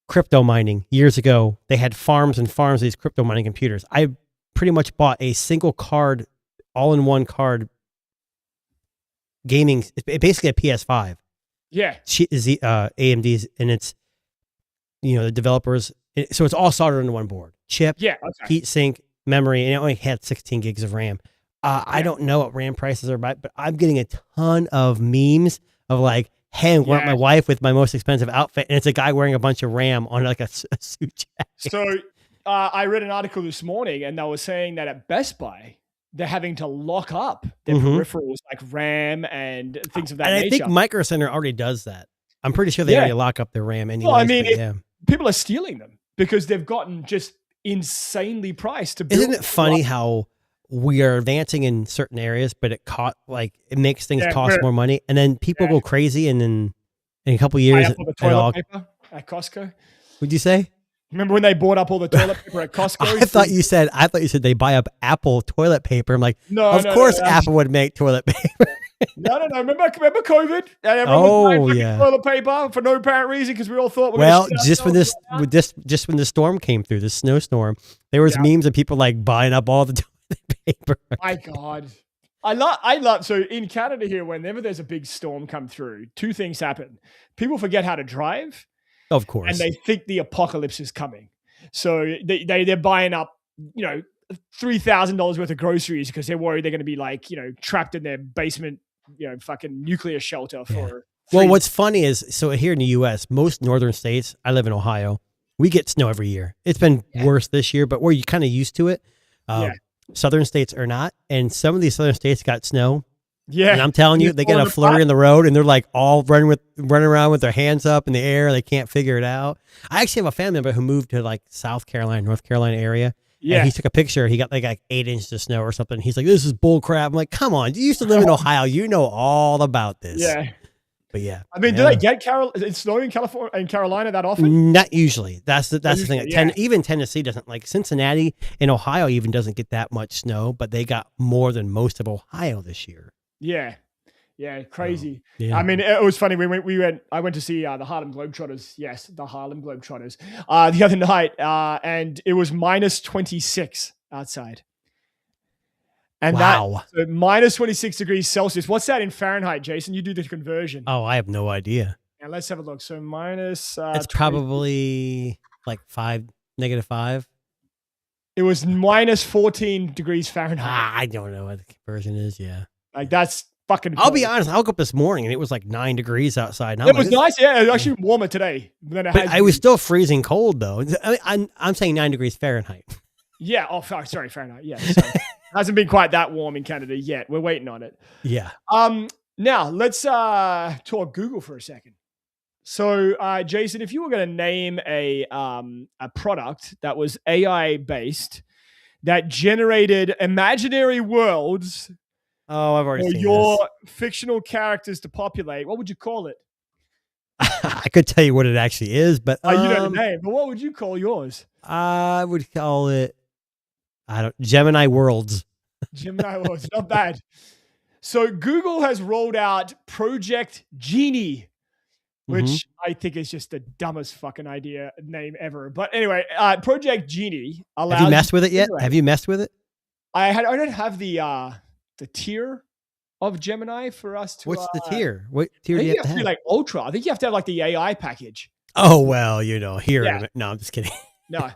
[SPEAKER 3] Crypto mining years ago, they had farms and farms of these crypto mining computers. I pretty much bought a single card, all-in-one card gaming, basically a PS5.
[SPEAKER 2] Yeah.
[SPEAKER 3] AMD's, and it's the developers. So it's all soldered into one board. Chip,
[SPEAKER 2] Yeah. Okay.
[SPEAKER 3] heat sink, memory, and it only had 16 gigs of RAM. I don't know what RAM prices are, but I'm getting a ton of memes of like, hey, I want my wife with my most expensive outfit, and it's a guy wearing a bunch of RAM on like a suit jacket.
[SPEAKER 2] So I read an article this morning, and they were saying that at Best Buy, they're having to lock up their peripherals like RAM and things of that
[SPEAKER 3] And
[SPEAKER 2] nature.
[SPEAKER 3] I think Micro Center already does that. I'm pretty sure they already lock up their RAM anyway.
[SPEAKER 2] Well, I mean,
[SPEAKER 3] yeah.
[SPEAKER 2] People are stealing them because they've gotten just insanely priced to build.
[SPEAKER 3] Isn't it funny how we are advancing in certain areas, but it makes things cost more money, and then people go crazy, and then in a couple of years,
[SPEAKER 2] Buy up all the toilet paper at Costco.
[SPEAKER 3] What'd you say?
[SPEAKER 2] Remember when they bought up all the toilet paper at Costco?
[SPEAKER 3] I thought you said they buy up Apple toilet paper. I'm like,
[SPEAKER 2] No,
[SPEAKER 3] of course Apple would make toilet paper.
[SPEAKER 2] No. Remember COVID? And everyone was buying toilet paper for no apparent reason because we all thought.
[SPEAKER 3] Just when the storm came through, the snowstorm, there was memes of people like buying up all the toilet paper.
[SPEAKER 2] My God, I love. So in Canada here, whenever there's a big storm come through, two things happen. People forget how to drive.
[SPEAKER 3] Of course.
[SPEAKER 2] And they think the apocalypse is coming. So they're buying up, $3,000 worth of groceries because they're worried they're going to be like, trapped in their basement, fucking nuclear shelter for.
[SPEAKER 3] Well, what's funny is, so here in the U.S., most northern states, I live in Ohio, we get snow every year. It's been worse this year, but we're kind of used to it. Southern states are not. And some of these southern states got snow. Yeah. And I'm telling you, they get a flurry in the road and they're like all running around with their hands up in the air. They can't figure it out. I actually have a family member who moved to like South Carolina, North Carolina area. Yeah. And he took a picture. He got like 8 inches of snow or something. He's like, this is bull crap. I'm like, come on. You used to live in Ohio. You know all about this.
[SPEAKER 2] Yeah.
[SPEAKER 3] But yeah.
[SPEAKER 2] I mean, do they get snow in California and Carolina that often?
[SPEAKER 3] Not usually. That's the thing. Yeah. Even Tennessee doesn't, like Cincinnati and Ohio even doesn't get that much snow, but they got more than most of Ohio this year.
[SPEAKER 2] Yeah. Yeah, crazy.
[SPEAKER 3] Oh, yeah.
[SPEAKER 2] I mean, it was funny. I went to see the Harlem Globetrotters. Yes, the Harlem Globetrotters the other night, and it was minus 26 outside. And
[SPEAKER 3] wow.
[SPEAKER 2] So minus 26 degrees Celsius. What's that in Fahrenheit, Jason? You do the conversion.
[SPEAKER 3] Oh, I have no idea.
[SPEAKER 2] And let's have a look. So minus.
[SPEAKER 3] It's probably like negative 5.
[SPEAKER 2] It was minus 14 degrees Fahrenheit.
[SPEAKER 3] I don't know what the conversion is. Yeah.
[SPEAKER 2] Like that's fucking cold.
[SPEAKER 3] I'll be honest. I woke up this morning and it was like 9 degrees outside.
[SPEAKER 2] It was nice. Yeah, it was actually warmer today than it has.
[SPEAKER 3] I was still freezing cold though. I'm saying 9 degrees Fahrenheit.
[SPEAKER 2] Yeah. Oh, sorry, Fahrenheit. Yeah. So hasn't been quite that warm in Canada yet. We're waiting on it.
[SPEAKER 3] Yeah.
[SPEAKER 2] Now let's talk Google for a second. So, Jason, if you were going to name a product that was AI based that generated imaginary worlds.
[SPEAKER 3] Oh, I've already seen
[SPEAKER 2] your
[SPEAKER 3] this.
[SPEAKER 2] fictional characters to populate. What would you call it?
[SPEAKER 3] I could tell you what it actually is, but
[SPEAKER 2] you know the name. But what would you call yours?
[SPEAKER 3] I would call it Gemini Worlds.
[SPEAKER 2] Gemini Worlds, not bad. So Google has rolled out Project Genie, which I think is just the dumbest fucking name ever. But anyway, Project Genie allows.
[SPEAKER 3] Have you messed with it yet? Have you messed with it?
[SPEAKER 2] I don't have the tier of Gemini for us to.
[SPEAKER 3] What's the tier? What tier
[SPEAKER 2] do
[SPEAKER 3] you have to have?
[SPEAKER 2] Like Ultra. I think you have to have like the AI package.
[SPEAKER 3] Oh well, here. Yeah. No, I'm just kidding.
[SPEAKER 2] No.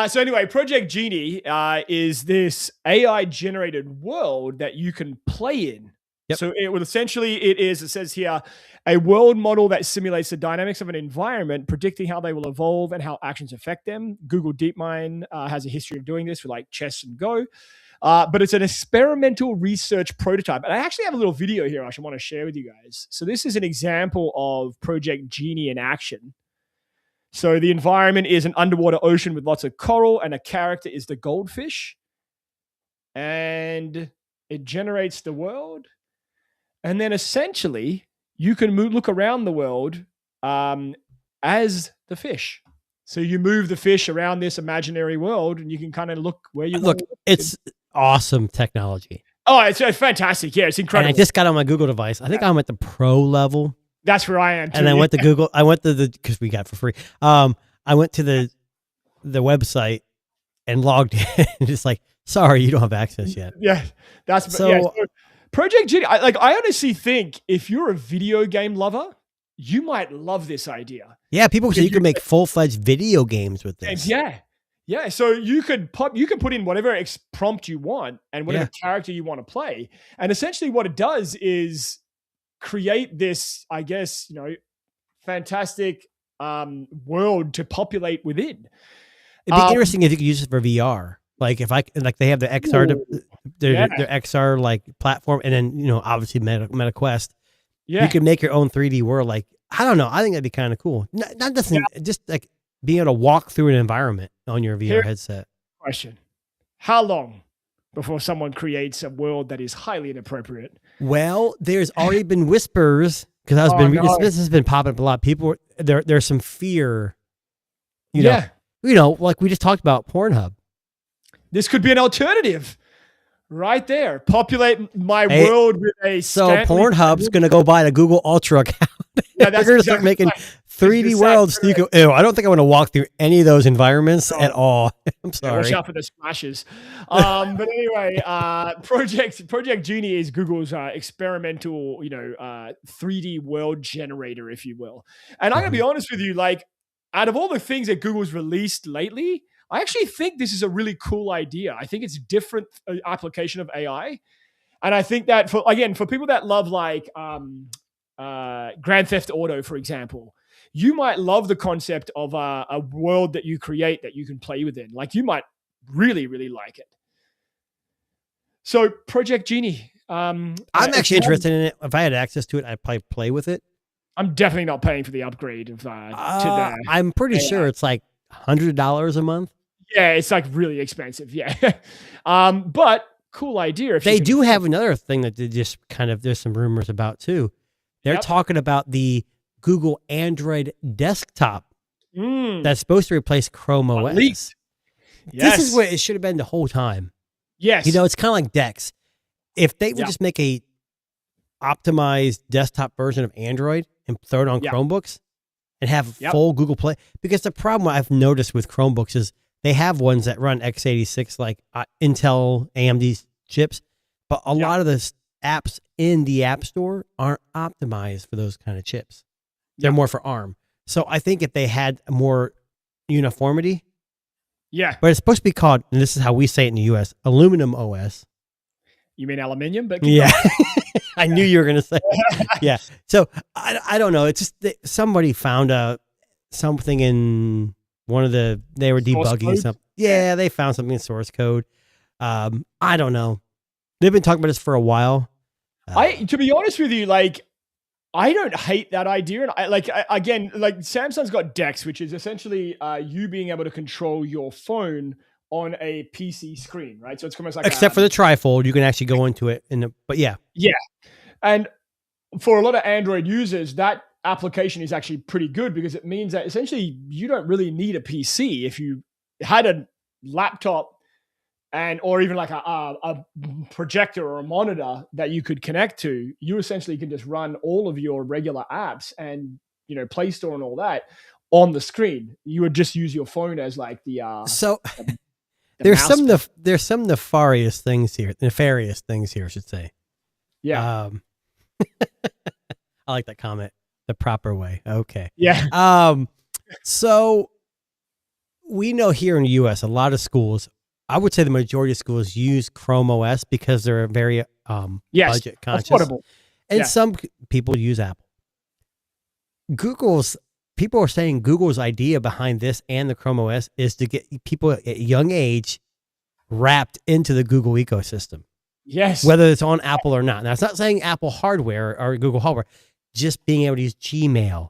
[SPEAKER 2] So anyway, Project Genie is this AI generated world that you can play in. Yep. So it says here, a world model that simulates the dynamics of an environment, predicting how they will evolve and how actions affect them. Google DeepMind has a history of doing this with like chess and Go. But it's an experimental research prototype. And I actually have a little video here I actually want to share with you guys. So this is an example of Project Genie in action. So the environment is an underwater ocean with lots of coral, and a character is the goldfish. And it generates the world. And then essentially, you can look around the world as the fish. So you move the fish around this imaginary world, and you can kind of look where you
[SPEAKER 3] look. It's awesome technology.
[SPEAKER 2] Oh, it's fantastic. Yeah, it's incredible.
[SPEAKER 3] And I just got on my Google device. I think I'm at the pro level.
[SPEAKER 2] That's where I am too.
[SPEAKER 3] And I went to Google. I went to because we got it for free. I went to the website and logged in. Just like, sorry, you don't have access yet.
[SPEAKER 2] Yeah, so Project Genie. I honestly think if you're a video game lover, you might love this idea.
[SPEAKER 3] Yeah, people say you can make full-fledged video games with this.
[SPEAKER 2] Yeah. So you can put in whatever prompt you want and whatever character you want to play. And essentially what it does is create this, I guess, fantastic world to populate within.
[SPEAKER 3] It'd be interesting if you could use it for VR. Like they have the XR, their XR like platform, and then obviously Meta Quest.
[SPEAKER 2] Yeah,
[SPEAKER 3] you can make your own 3D world. Like, I don't know, I think that'd be kind of cool. Just like being able to walk through an environment on your VR headset.
[SPEAKER 2] Question: how long before someone creates a world that is highly inappropriate?
[SPEAKER 3] Well, there's already been whispers because this has been popping up a lot. People, there's some fear. Like we just talked about Pornhub.
[SPEAKER 2] This could be an alternative, right there. Populate my world with a.
[SPEAKER 3] So Pornhub's going to go buy the Google Ultra account.
[SPEAKER 2] Yeah,
[SPEAKER 3] they're going to start making 3D worlds. So you go, ew, I don't think I want to walk through any of those environments at all. I'm sorry.
[SPEAKER 2] Watch out for the splashes. But anyway, Project Genie is Google's experimental, 3D world generator, if you will. And I'm going to be honest with you, like, out of all the things that Google's released lately, I actually think this is a really cool idea. I think it's a different application of AI. And I think that for people that love like Grand Theft Auto, for example, you might love the concept of a world that you create that you can play within. Like you might really, really like it. So Project Genie. I'm
[SPEAKER 3] actually interested in it. If I had access to it, I'd probably play with it.
[SPEAKER 2] I'm definitely not paying for the upgrade of to that.
[SPEAKER 3] I'm pretty sure it's like $100 a month.
[SPEAKER 2] Yeah, it's like really expensive. Yeah. But cool idea.
[SPEAKER 3] They do have another thing that they just there's some rumors about too. They're talking about the Google Android desktop that's supposed to replace Chrome OS.
[SPEAKER 2] Yes.
[SPEAKER 3] This is what it should have been the whole time.
[SPEAKER 2] Yes.
[SPEAKER 3] It's kind of like Dex. If they would just make a optimized desktop version of Android and throw it on Chromebooks and have full Google Play. Because the problem I've noticed with Chromebooks is they have ones that run x86 like Intel, AMD chips, but a lot of the apps in the App Store aren't optimized for those kind of chips. They're more for ARM. So I think if they had more uniformity.
[SPEAKER 2] Yeah.
[SPEAKER 3] But it's supposed to be called, and this is how we say it in the US, Aluminum OS.
[SPEAKER 2] You mean aluminium? But
[SPEAKER 3] yeah. I knew you were going to say yeah. So I don't know. It's just somebody found something in one of they were debugging something. Yeah, they found something in source code. I don't know. They've been talking about this for a while.
[SPEAKER 2] To be honest with you, like, I don't hate that idea. And again, Samsung's got Dex, which is essentially you being able to control your phone on a PC screen, right? So it's almost like
[SPEAKER 3] except for the trifold, you can actually go into it. But yeah.
[SPEAKER 2] Yeah. And for a lot of Android users, that application is actually pretty good because it means that essentially you don't really need a PC. If you had a laptop or even like a projector or a monitor that you could connect to, you essentially can just run all of your regular apps and, Play Store and all that on the screen. You would just use your phone as like the
[SPEAKER 3] there's some nefarious things here, I should say.
[SPEAKER 2] Yeah.
[SPEAKER 3] I like that comment. The proper way. Okay.
[SPEAKER 2] Yeah.
[SPEAKER 3] So we know here in the US, a lot of schools, I would say the majority of schools use Chrome OS because they're very budget conscious.
[SPEAKER 2] Affordable.
[SPEAKER 3] And some people use Apple. People are saying Google's idea behind this and the Chrome OS is to get people at a young age wrapped into the Google ecosystem,
[SPEAKER 2] Yes.
[SPEAKER 3] whether it's on Apple or not. Now, it's not saying Apple hardware or Google hardware, just being able to use Gmail,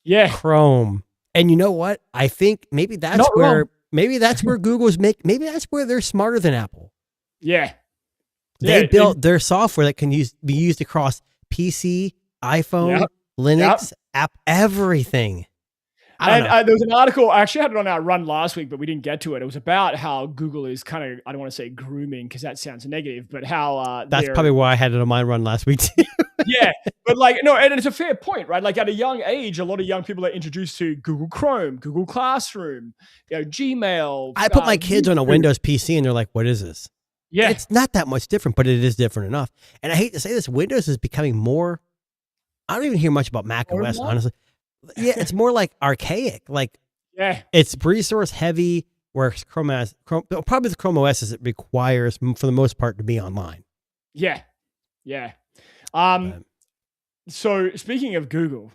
[SPEAKER 2] Yeah.
[SPEAKER 3] Chrome. And you know what? I think maybe that's
[SPEAKER 2] Not
[SPEAKER 3] where
[SPEAKER 2] wrong.
[SPEAKER 3] maybe that's where maybe that's where they're smarter than Apple.
[SPEAKER 2] Yeah.
[SPEAKER 3] They
[SPEAKER 2] Yeah,
[SPEAKER 3] built their software that can be used across PC, iPhone,
[SPEAKER 2] Yep.
[SPEAKER 3] Linux, app, everything. I don't know.
[SPEAKER 2] There was an article, I actually had it on our run last week, but we didn't get to it. It was about how Google is kind of, I don't want to say grooming because that sounds negative, but how
[SPEAKER 3] That's
[SPEAKER 2] they're-
[SPEAKER 3] probably why I had it on my run last week too.
[SPEAKER 2] yeah, but like, no, and it's a fair point, right? Like at a young age, a lot of young people are introduced to Google Chrome, Google Classroom, Gmail.
[SPEAKER 3] I put my kids on a
[SPEAKER 2] YouTube.
[SPEAKER 3] Windows PC and they're like, what is this?
[SPEAKER 2] Yeah.
[SPEAKER 3] It's not that much different, but it is different enough. And I hate to say this, Windows is becoming more, I don't even hear much about Mac
[SPEAKER 2] More
[SPEAKER 3] OS,
[SPEAKER 2] what?
[SPEAKER 3] honestly. Yeah, it's more like archaic. Like
[SPEAKER 2] Yeah.
[SPEAKER 3] it's resource heavy, whereas probably the Chrome OS is it requires, for the most part, to be online.
[SPEAKER 2] Yeah. Yeah.
[SPEAKER 3] Um,
[SPEAKER 2] So speaking of Google,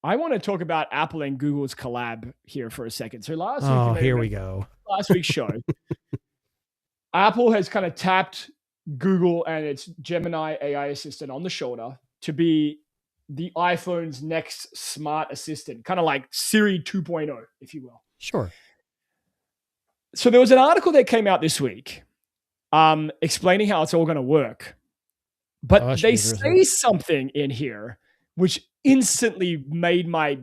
[SPEAKER 2] I want to talk about Apple and Google's collab here for a second. So last week,
[SPEAKER 3] Oh,
[SPEAKER 2] you may
[SPEAKER 3] here we
[SPEAKER 2] remember,
[SPEAKER 3] go.
[SPEAKER 2] last week's show, Apple has kind of tapped Google and its Gemini AI assistant on the shoulder to be the iPhone's next smart assistant, kind of like Siri 2.0, if you will.
[SPEAKER 3] Sure.
[SPEAKER 2] So there was an article that came out this week explaining how it's all going to work. But
[SPEAKER 3] Oh,
[SPEAKER 2] they
[SPEAKER 3] shoot,
[SPEAKER 2] say something in here which instantly made my,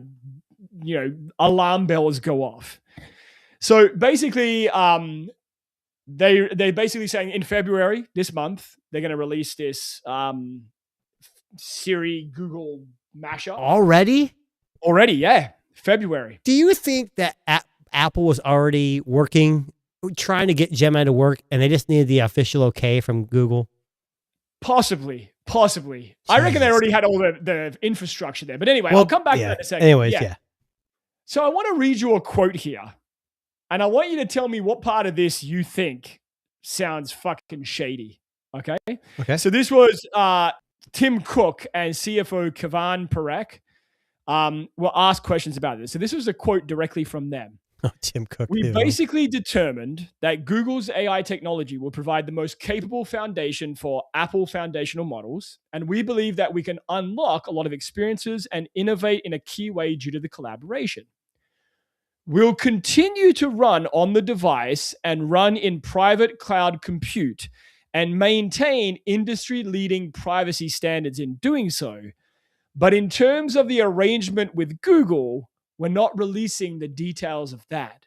[SPEAKER 2] alarm bells go off. So basically, they're basically saying in February this month they're going to release this Siri Google mashup
[SPEAKER 3] Already?
[SPEAKER 2] already. Yeah, February.
[SPEAKER 3] Do you think that Apple was already trying to get Gemini to work, and they just needed the official okay from Google?
[SPEAKER 2] Possibly. I reckon they
[SPEAKER 3] Jeez.
[SPEAKER 2] already had all the infrastructure there. But anyway, I'll come back to that in a second.
[SPEAKER 3] Anyways, yeah.
[SPEAKER 2] So I want to read you a quote here. And I want you to tell me what part of this you think sounds fucking shady. Okay?
[SPEAKER 3] Okay.
[SPEAKER 2] So this was Tim Cook and CFO Kavan Parekh were asked questions about this. So this was a quote directly from them.
[SPEAKER 3] Oh, Tim Cook.
[SPEAKER 2] We
[SPEAKER 3] too.
[SPEAKER 2] basically determined that Google's AI technology will provide the most capable foundation for Apple foundational models, and we believe that we can unlock a lot of experiences and innovate in a key way due to the collaboration. We'll continue to run on the device and run in private cloud compute and maintain industry-leading privacy standards in doing so. But in terms of the arrangement with Google, we're not releasing the details of that.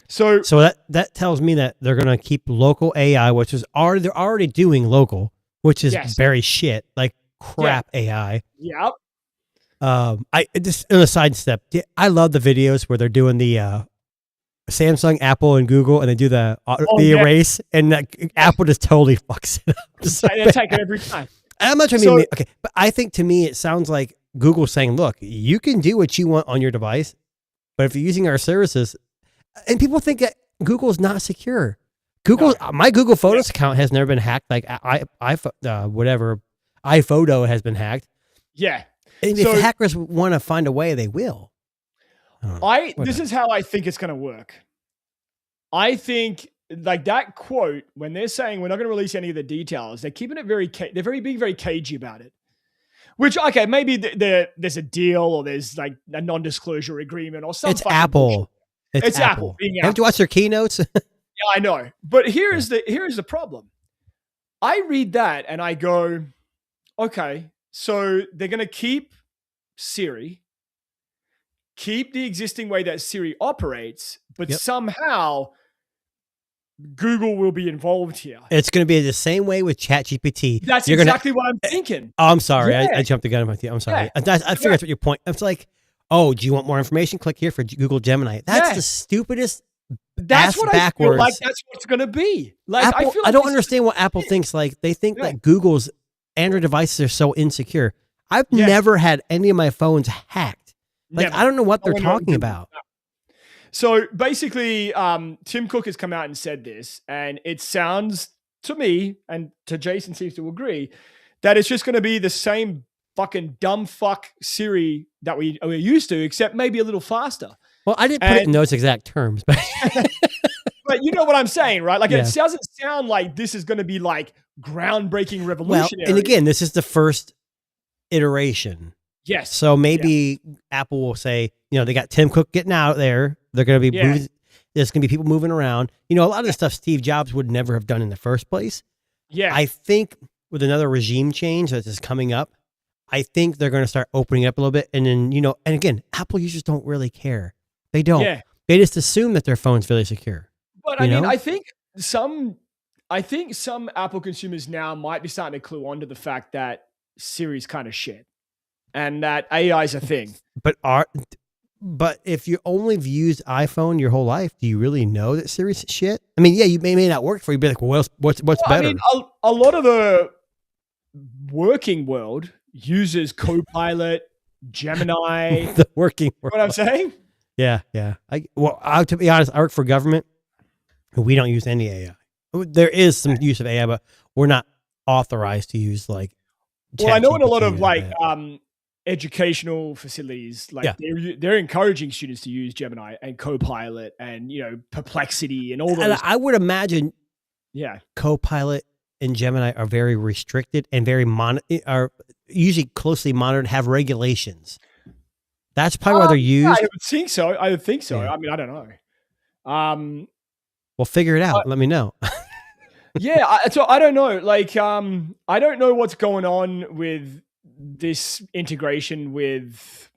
[SPEAKER 2] So
[SPEAKER 3] that tells me that they're going to keep local AI, which is they're already doing local, which is
[SPEAKER 2] Yes.
[SPEAKER 3] very shit, like crap AI.
[SPEAKER 2] yeah,
[SPEAKER 3] I just on a sidestep. I love the videos where they're doing the Samsung, Apple, and Google, and they do the
[SPEAKER 2] yeah.
[SPEAKER 3] erase, and Apple just totally fucks it up. So
[SPEAKER 2] they take it every time.
[SPEAKER 3] I'm not trying
[SPEAKER 2] So-
[SPEAKER 3] to be okay, but I think to me it sounds like Google saying, "Look, you can do what you want on your device, but if you're using our services," and people think that Google is not secure. My Google Photos account has never been hacked. Like iPhoto has been hacked.
[SPEAKER 2] Yeah.
[SPEAKER 3] And
[SPEAKER 2] So-
[SPEAKER 3] if hackers want to find a way, they will.
[SPEAKER 2] This
[SPEAKER 3] Whatever.
[SPEAKER 2] is how I think it's going to work. I think like that quote, when they're saying we're not going to release any of the details, they're keeping it they're being very cagey about it. Which, okay, maybe there's a deal or there's like a non-disclosure agreement or something.
[SPEAKER 3] It's Apple.
[SPEAKER 2] It's Apple, being
[SPEAKER 3] Haven't you watched their keynotes?
[SPEAKER 2] Yeah, I know. But here's the problem. I read that and I go, okay, so they're going to keep Siri, keep the existing way that Siri operates, but
[SPEAKER 3] Yep.
[SPEAKER 2] somehow Google will be involved here.
[SPEAKER 3] It's going to be the same way with ChatGPT.
[SPEAKER 2] That's
[SPEAKER 3] You're gonna-
[SPEAKER 2] exactly what I'm thinking.
[SPEAKER 3] Oh, I'm sorry.
[SPEAKER 2] Yeah.
[SPEAKER 3] I jumped the gun with you. I'm sorry.
[SPEAKER 2] Yeah.
[SPEAKER 3] I figured that's what your point. It's like, oh, do you want more information? Click here for Google Gemini. That's
[SPEAKER 2] Yeah.
[SPEAKER 3] the stupidest.
[SPEAKER 2] That's
[SPEAKER 3] ass
[SPEAKER 2] what I feel
[SPEAKER 3] backwards.
[SPEAKER 2] like that's what it's going to be. Like
[SPEAKER 3] Apple,
[SPEAKER 2] I feel
[SPEAKER 3] I
[SPEAKER 2] like
[SPEAKER 3] don't
[SPEAKER 2] this is-
[SPEAKER 3] understand what Apple thinks. Like they think
[SPEAKER 2] Yeah.
[SPEAKER 3] that Google's Android devices are so insecure. I've
[SPEAKER 2] Yeah.
[SPEAKER 3] never had any of my phones hacked. Like
[SPEAKER 2] Never.
[SPEAKER 3] I don't know what they're
[SPEAKER 2] No one knows
[SPEAKER 3] talking
[SPEAKER 2] Google.
[SPEAKER 3] about.
[SPEAKER 2] So basically, Tim Cook has come out and said this, and it sounds to me, and to Jason seems to agree, that it's just going to be the same fucking dumb fuck Siri that we're used to, except maybe a little faster.
[SPEAKER 3] Well, I didn't put it in
[SPEAKER 2] And-
[SPEAKER 3] those exact terms, but
[SPEAKER 2] but you know what I'm saying, right? Like
[SPEAKER 3] Yeah.
[SPEAKER 2] it doesn't sound like this is going to be like groundbreaking,
[SPEAKER 3] Well,
[SPEAKER 2] revolutionary.
[SPEAKER 3] and again, this is the first iteration.
[SPEAKER 2] yes.
[SPEAKER 3] So maybe Apple will say, they got Tim Cook getting out there. They're going to be
[SPEAKER 2] Yeah.
[SPEAKER 3] moving. There's going to be people moving around. A lot of the stuff Steve Jobs would never have done in the first place.
[SPEAKER 2] Yeah.
[SPEAKER 3] I think with another regime change that is coming up, I think they're going to start opening up a little bit. And then, and again, Apple users don't really care. They don't.
[SPEAKER 2] Yeah.
[SPEAKER 3] They just assume that their phone's really secure.
[SPEAKER 2] But
[SPEAKER 3] You
[SPEAKER 2] I mean,
[SPEAKER 3] know?
[SPEAKER 2] I think some Apple consumers now might be starting to clue on to the fact that Siri's kind of shit and that AI is a thing.
[SPEAKER 3] But if you only have used iPhone your whole life, do you really know that Siri's shit? I mean, yeah, you may not work for you. Be like, well, what's better?
[SPEAKER 2] I mean, a lot of the working world uses Copilot, Gemini.
[SPEAKER 3] The working world.
[SPEAKER 2] What I'm saying?
[SPEAKER 3] Yeah. To be honest, I work for government. And we don't use any AI. There is some use of AI, but we're not authorized to use like.
[SPEAKER 2] Well, I know in a lot
[SPEAKER 3] ChatGPT
[SPEAKER 2] of
[SPEAKER 3] and
[SPEAKER 2] like
[SPEAKER 3] that.
[SPEAKER 2] educational facilities, like
[SPEAKER 3] Yeah.
[SPEAKER 2] they're encouraging students to use Gemini and Copilot and Perplexity and all
[SPEAKER 3] And
[SPEAKER 2] those.
[SPEAKER 3] I would imagine
[SPEAKER 2] Yeah,
[SPEAKER 3] Copilot and Gemini are very restricted and are usually closely monitored, have regulations. That's probably why they're used.
[SPEAKER 2] I would think so. I would think so.
[SPEAKER 3] Yeah.
[SPEAKER 2] I mean, I don't know.
[SPEAKER 3] Well, figure it out. Let me know.
[SPEAKER 2] Yeah, so I don't know. Like, I don't know what's going on with this integration with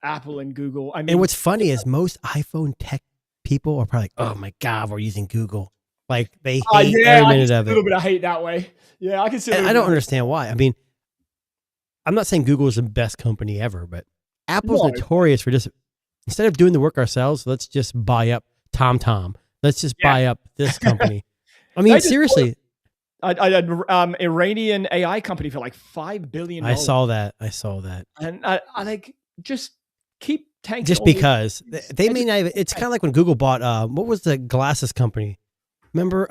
[SPEAKER 2] Apple and Google. I mean,
[SPEAKER 3] And what's funny is most iPhone tech people are probably like, "Oh my god, we're using Google." Like they hate
[SPEAKER 2] I
[SPEAKER 3] every
[SPEAKER 2] can
[SPEAKER 3] minute
[SPEAKER 2] see
[SPEAKER 3] of
[SPEAKER 2] a little
[SPEAKER 3] it.
[SPEAKER 2] bit of hate that way. Yeah, I can see.
[SPEAKER 3] And I don't understand why. I mean, I'm not saying Google is the best company ever, but Apple's
[SPEAKER 2] No.
[SPEAKER 3] notorious for just instead of doing the work ourselves, let's just buy up TomTom. Let's just buy up this company. I mean,
[SPEAKER 2] They just
[SPEAKER 3] seriously.
[SPEAKER 2] I had Iranian AI company for like $5 billion.
[SPEAKER 3] I saw that.
[SPEAKER 2] and I like just keep tanking.
[SPEAKER 3] Just
[SPEAKER 2] all this-
[SPEAKER 3] because they may not even, it's kind of like when Google bought, what was the glasses company? Remember?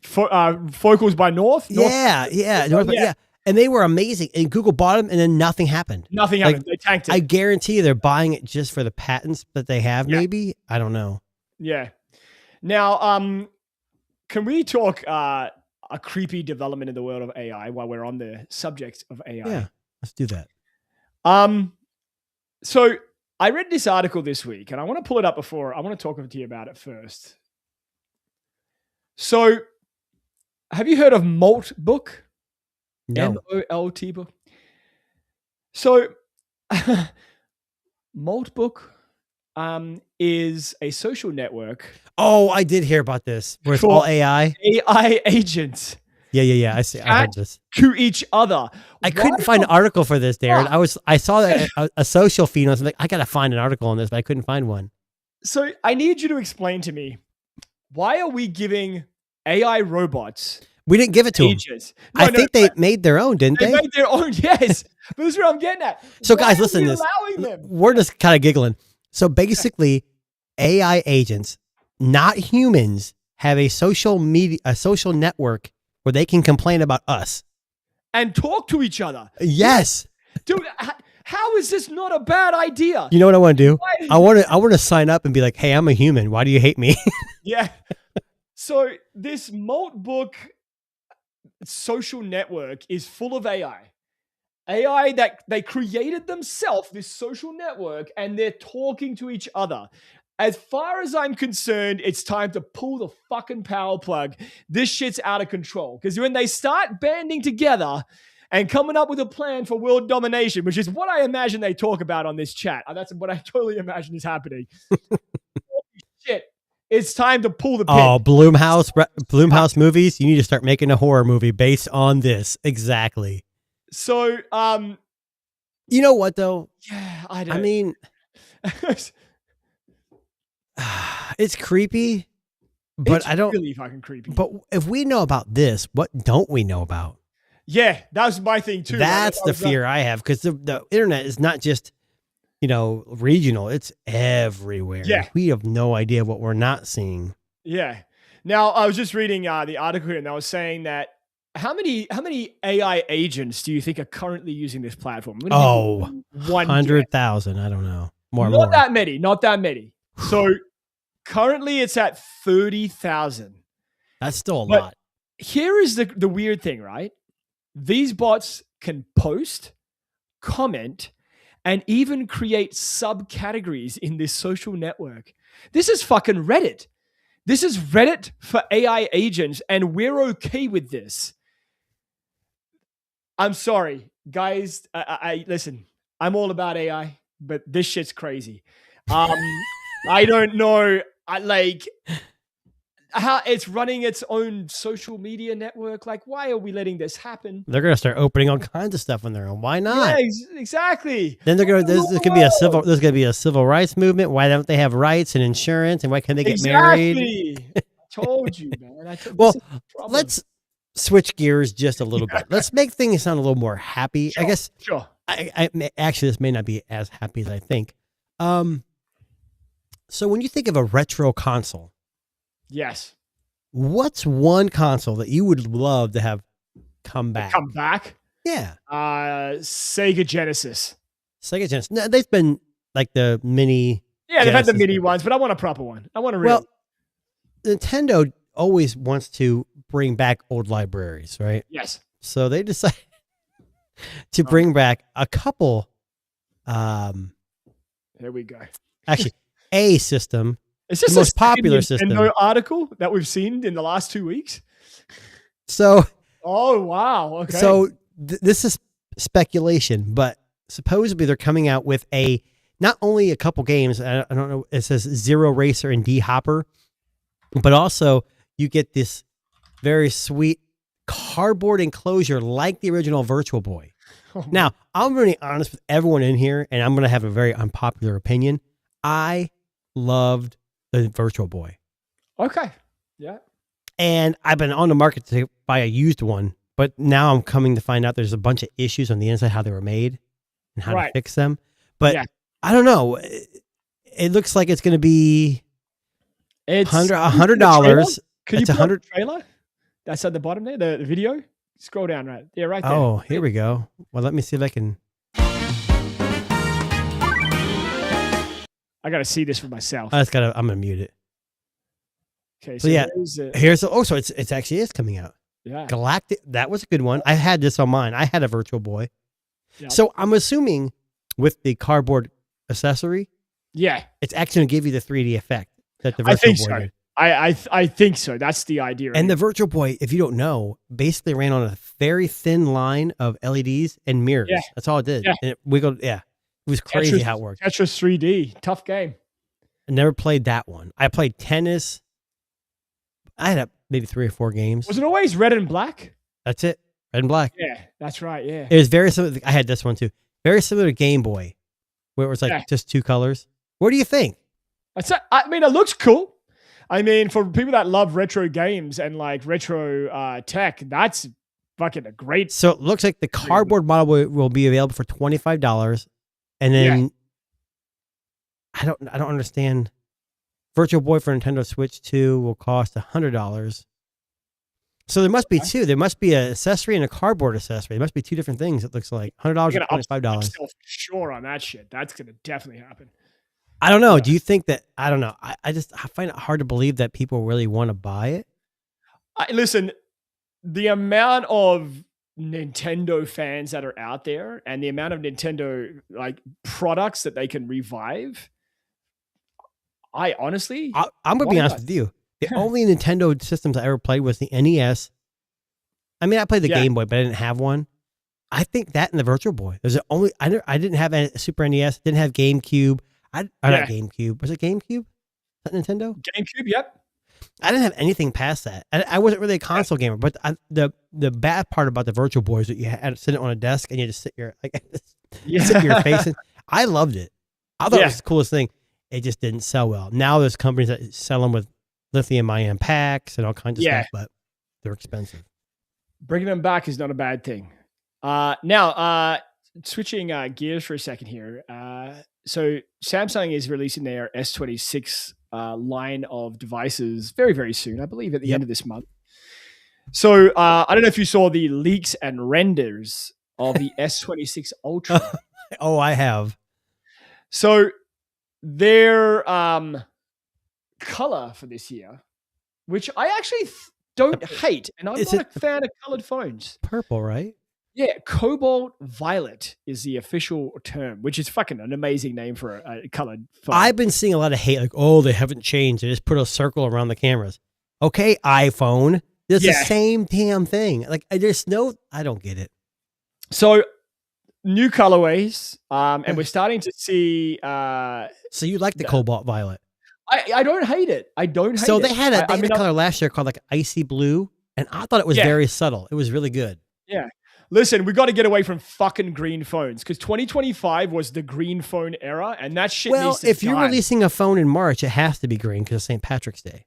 [SPEAKER 2] Focals by North.
[SPEAKER 3] Yeah.
[SPEAKER 2] Yeah.
[SPEAKER 3] And they were amazing. And Google bought them and then nothing happened.
[SPEAKER 2] Nothing
[SPEAKER 3] Like,
[SPEAKER 2] happened. They tanked it.
[SPEAKER 3] I guarantee you they're buying it just for the patents that they have,
[SPEAKER 2] Yeah.
[SPEAKER 3] maybe. I don't know.
[SPEAKER 2] Yeah. Now, can we talk a creepy development in the world of AI while we're on the subject of AI?
[SPEAKER 3] Yeah. Let's do that.
[SPEAKER 2] So I read this article this week, and I want to pull it up before I want to talk to you about it first. So, have you heard of Molt Book?
[SPEAKER 3] No.
[SPEAKER 2] MOLT book. So, Molt Book is a social network.
[SPEAKER 3] Oh, I did hear about this. Where it's
[SPEAKER 2] For-
[SPEAKER 3] all AI.
[SPEAKER 2] AI agents
[SPEAKER 3] Yeah. I see. I heard this.
[SPEAKER 2] to each other.
[SPEAKER 3] I couldn't find an article for this, Darren. I saw that a social feed. And I was like, I gotta find an article on this, but I couldn't find one.
[SPEAKER 2] So I need you to explain to me, why are we giving AI robots
[SPEAKER 3] We didn't give it to them.
[SPEAKER 2] agents?
[SPEAKER 3] I think they made their own, didn't
[SPEAKER 2] they
[SPEAKER 3] they?
[SPEAKER 2] made their own. Yes, but this is what I'm getting at.
[SPEAKER 3] So,
[SPEAKER 2] Why
[SPEAKER 3] guys,
[SPEAKER 2] are
[SPEAKER 3] listen
[SPEAKER 2] we
[SPEAKER 3] to this.
[SPEAKER 2] allowing them?
[SPEAKER 3] We're just kind of giggling. So basically, AI agents, not humans, have a social network where they can complain about us.
[SPEAKER 2] And talk to each other.
[SPEAKER 3] Yes.
[SPEAKER 2] Dude, how is this not a bad idea?
[SPEAKER 3] You know what I want to do?
[SPEAKER 2] Why-
[SPEAKER 3] I want to sign up and be like, "Hey, I'm a human. Why do you hate me?"
[SPEAKER 2] Yeah. So this Molt Book social network is full of AI. AI that they created themselves, this social network, and they're talking to each other. As far as I'm concerned, it's time to pull the fucking power plug. This shit's out of control. Because when they start banding together and coming up with a plan for world domination, which is what I imagine they talk about on this chat. That's what I totally imagine is happening. Holy shit. It's time to pull the pin.
[SPEAKER 3] Oh, Bloomhouse movies. You need to start making a horror movie based on this. Exactly.
[SPEAKER 2] So,
[SPEAKER 3] You know what though?
[SPEAKER 2] yeah, I don't.
[SPEAKER 3] I mean, it's creepy, but
[SPEAKER 2] it's
[SPEAKER 3] I don't.
[SPEAKER 2] really fucking creepy.
[SPEAKER 3] But if we know about this, what don't we know about?
[SPEAKER 2] Yeah, that's my thing too.
[SPEAKER 3] That's
[SPEAKER 2] Like,
[SPEAKER 3] the
[SPEAKER 2] I was,
[SPEAKER 3] fear I have because the internet is not just, regional. It's everywhere.
[SPEAKER 2] Yeah.
[SPEAKER 3] We have no idea what we're not seeing.
[SPEAKER 2] Yeah. Now I was just reading the article here, and I was saying that how many AI agents do you think are currently using this platform? I'm gonna give you one
[SPEAKER 3] 100,000. I don't know. More.
[SPEAKER 2] Not that many. So Currently, it's at 30,000.
[SPEAKER 3] That's still a
[SPEAKER 2] But-
[SPEAKER 3] lot.
[SPEAKER 2] Here is the weird thing, right? These bots can post, comment, and even create subcategories in this social network. This is fucking Reddit. This is Reddit for AI agents, and we're okay with this. I'm sorry, guys. I listen. I'm all about AI, but this shit's crazy. I don't know. How it's running its own social media network. Like, why are we letting this happen?
[SPEAKER 3] They're gonna start opening all kinds of stuff on their own. Why not?
[SPEAKER 2] Yeah, exactly.
[SPEAKER 3] Then they're gonna. There's gonna be a civil. There's gonna be a civil rights movement. Why don't they have rights and insurance? And why can't they get married?
[SPEAKER 2] I told you, man.
[SPEAKER 3] Well, let's switch gears just a little bit. Let's make things sound a little more happy.
[SPEAKER 2] Sure,
[SPEAKER 3] I guess.
[SPEAKER 2] Sure.
[SPEAKER 3] Actually, this may not be as happy as I think. So when you think of a retro console,
[SPEAKER 2] Yes.
[SPEAKER 3] what's one console that you would love to have come back?
[SPEAKER 2] Come back.
[SPEAKER 3] Yeah,
[SPEAKER 2] Sega Genesis.
[SPEAKER 3] Sega Genesis. No, they've been like the mini.
[SPEAKER 2] Yeah, they've had the
[SPEAKER 3] Genesis.
[SPEAKER 2] mini ones, but I want a proper one. I want a real.
[SPEAKER 3] Well, Nintendo always wants to bring back old libraries, right?
[SPEAKER 2] Yes.
[SPEAKER 3] So they decided to bring back a couple.
[SPEAKER 2] Here we go.
[SPEAKER 3] Actually, a system.
[SPEAKER 2] Is this
[SPEAKER 3] The most
[SPEAKER 2] a second
[SPEAKER 3] popular
[SPEAKER 2] Nintendo
[SPEAKER 3] system.
[SPEAKER 2] article that we've seen in the last 2 weeks?
[SPEAKER 3] So
[SPEAKER 2] Oh wow! Okay.
[SPEAKER 3] So this is speculation, but supposedly they're coming out with not only a couple games. I don't know. It says Zero Racer and D Hopper, but also you get this very sweet cardboard enclosure like the original Virtual Boy.
[SPEAKER 2] Oh,
[SPEAKER 3] Now, I'm really honest with everyone in here, and I'm going to have a very unpopular opinion. I loved the Virtual Boy.
[SPEAKER 2] okay. Yeah.
[SPEAKER 3] And I've been on the market to buy a used one, but now I'm coming to find out there's a bunch of issues on the inside, how they were made and how to
[SPEAKER 2] Right.
[SPEAKER 3] fix them. But
[SPEAKER 2] Yeah.
[SPEAKER 3] I don't know. It looks like it's going to be
[SPEAKER 2] It's
[SPEAKER 3] $100.
[SPEAKER 2] Can you
[SPEAKER 3] It's
[SPEAKER 2] put on the
[SPEAKER 3] 100
[SPEAKER 2] trailer? That's at the bottom there. The video. Scroll down, right? Yeah, right there.
[SPEAKER 3] Oh, here we go. Well, let me see if I can.
[SPEAKER 2] I got to see this for myself.
[SPEAKER 3] I'm going to mute it.
[SPEAKER 2] Okay.
[SPEAKER 3] so yeah,
[SPEAKER 2] there's a-
[SPEAKER 3] Here's so it's actually is coming out.
[SPEAKER 2] yeah.
[SPEAKER 3] Galactic. That was a good one. I had this on mine. I had a Virtual Boy.
[SPEAKER 2] Yep.
[SPEAKER 3] So I'm assuming with the cardboard accessory,
[SPEAKER 2] Yeah.
[SPEAKER 3] it's actually going to give you the 3D effect that the
[SPEAKER 2] I
[SPEAKER 3] Virtual
[SPEAKER 2] think
[SPEAKER 3] Boy
[SPEAKER 2] so.
[SPEAKER 3] did.
[SPEAKER 2] I think so. That's the idea.
[SPEAKER 3] And the Virtual Boy, if you don't know, basically ran on a very thin line of LEDs and mirrors.
[SPEAKER 2] Yeah.
[SPEAKER 3] That's all it did.
[SPEAKER 2] Yeah.
[SPEAKER 3] And it wiggled. Yeah. It was crazy
[SPEAKER 2] Tetris-
[SPEAKER 3] how it worked.
[SPEAKER 2] Tetris 3D. Tough game.
[SPEAKER 3] I never played that one. I played tennis. I had maybe 3 or 4 games.
[SPEAKER 2] Was it always red and black?
[SPEAKER 3] That's it. Red and black.
[SPEAKER 2] Yeah, that's right. Yeah.
[SPEAKER 3] It was very similar. I had this one too. Very similar to Game Boy, where it was like
[SPEAKER 2] Yeah.
[SPEAKER 3] just 2 colors. What do you think?
[SPEAKER 2] I mean, it looks cool. I mean, for people that love retro games and like retro tech, that's fucking a great.
[SPEAKER 3] So it looks like the cardboard model will be available for $25, and then I don't understand. Virtual Boy for Nintendo Switch 2 will cost $100. So there must be two. There must be an accessory and a cardboard accessory. There must be 2 different things. It looks like $100
[SPEAKER 2] You're
[SPEAKER 3] or
[SPEAKER 2] gonna
[SPEAKER 3] $25.
[SPEAKER 2] upsell for sure on that shit. That's gonna definitely happen.
[SPEAKER 3] I don't know.
[SPEAKER 2] Yeah.
[SPEAKER 3] Do you think that? I don't know. I find it hard to believe that people really want to buy it.
[SPEAKER 2] Listen, the amount of Nintendo fans that are out there, and the amount of Nintendo like products that they can revive. I honestly,
[SPEAKER 3] I'm going to be
[SPEAKER 2] Why
[SPEAKER 3] honest
[SPEAKER 2] not?
[SPEAKER 3] with you. The only Nintendo systems I ever played was the NES. I mean, I played the
[SPEAKER 2] Yeah.
[SPEAKER 3] Game Boy, but I didn't have one. I think that and the Virtual Boy. There's the only I didn't have a Super NES. Didn't have GameCube. Not GameCube. Was it GameCube? Is that Nintendo?
[SPEAKER 2] GameCube. Yep.
[SPEAKER 3] I didn't have anything past that. I wasn't really a console gamer. But the bad part about the Virtual Boy is that you had to sit it on a desk and you just sit your sit your face in. I loved it. I thought it was the coolest thing. It just didn't sell well. Now there's companies that sell them with lithium-ion packs and all kinds of stuff, but they're expensive.
[SPEAKER 2] Bringing them back is not a bad thing. Now, switching gears for a second here. So Samsung is releasing their S26 line of devices very, very soon. I believe at the end of this month. So I don't know if you saw the leaks and renders of the S26 Ultra.
[SPEAKER 3] Oh, I have.
[SPEAKER 2] So they're color for this year, which I actually don't hate, and I'm
[SPEAKER 3] Is
[SPEAKER 2] not
[SPEAKER 3] it
[SPEAKER 2] a fan of colored phones.
[SPEAKER 3] purple, right?
[SPEAKER 2] Yeah, cobalt violet is the official term, which is fucking an amazing name for a colored phone.
[SPEAKER 3] I've been seeing a lot of hate, like, oh, they haven't changed. They just put a circle around the cameras. Okay, iPhone. It's the same damn thing. Like, I don't get it.
[SPEAKER 2] So, new colorways, and we're starting to see.
[SPEAKER 3] So you like the cobalt violet?
[SPEAKER 2] I don't hate it. I don't hate it.
[SPEAKER 3] So they had a
[SPEAKER 2] I mean,
[SPEAKER 3] color last year called like icy blue, and I thought it was very subtle. It was really good.
[SPEAKER 2] Yeah. Listen, we got to get away from fucking green phones because 2025 was the green phone era, and that shit needs to
[SPEAKER 3] if you're
[SPEAKER 2] die.
[SPEAKER 3] releasing a phone in March, it has to be green because of St. Patrick's Day.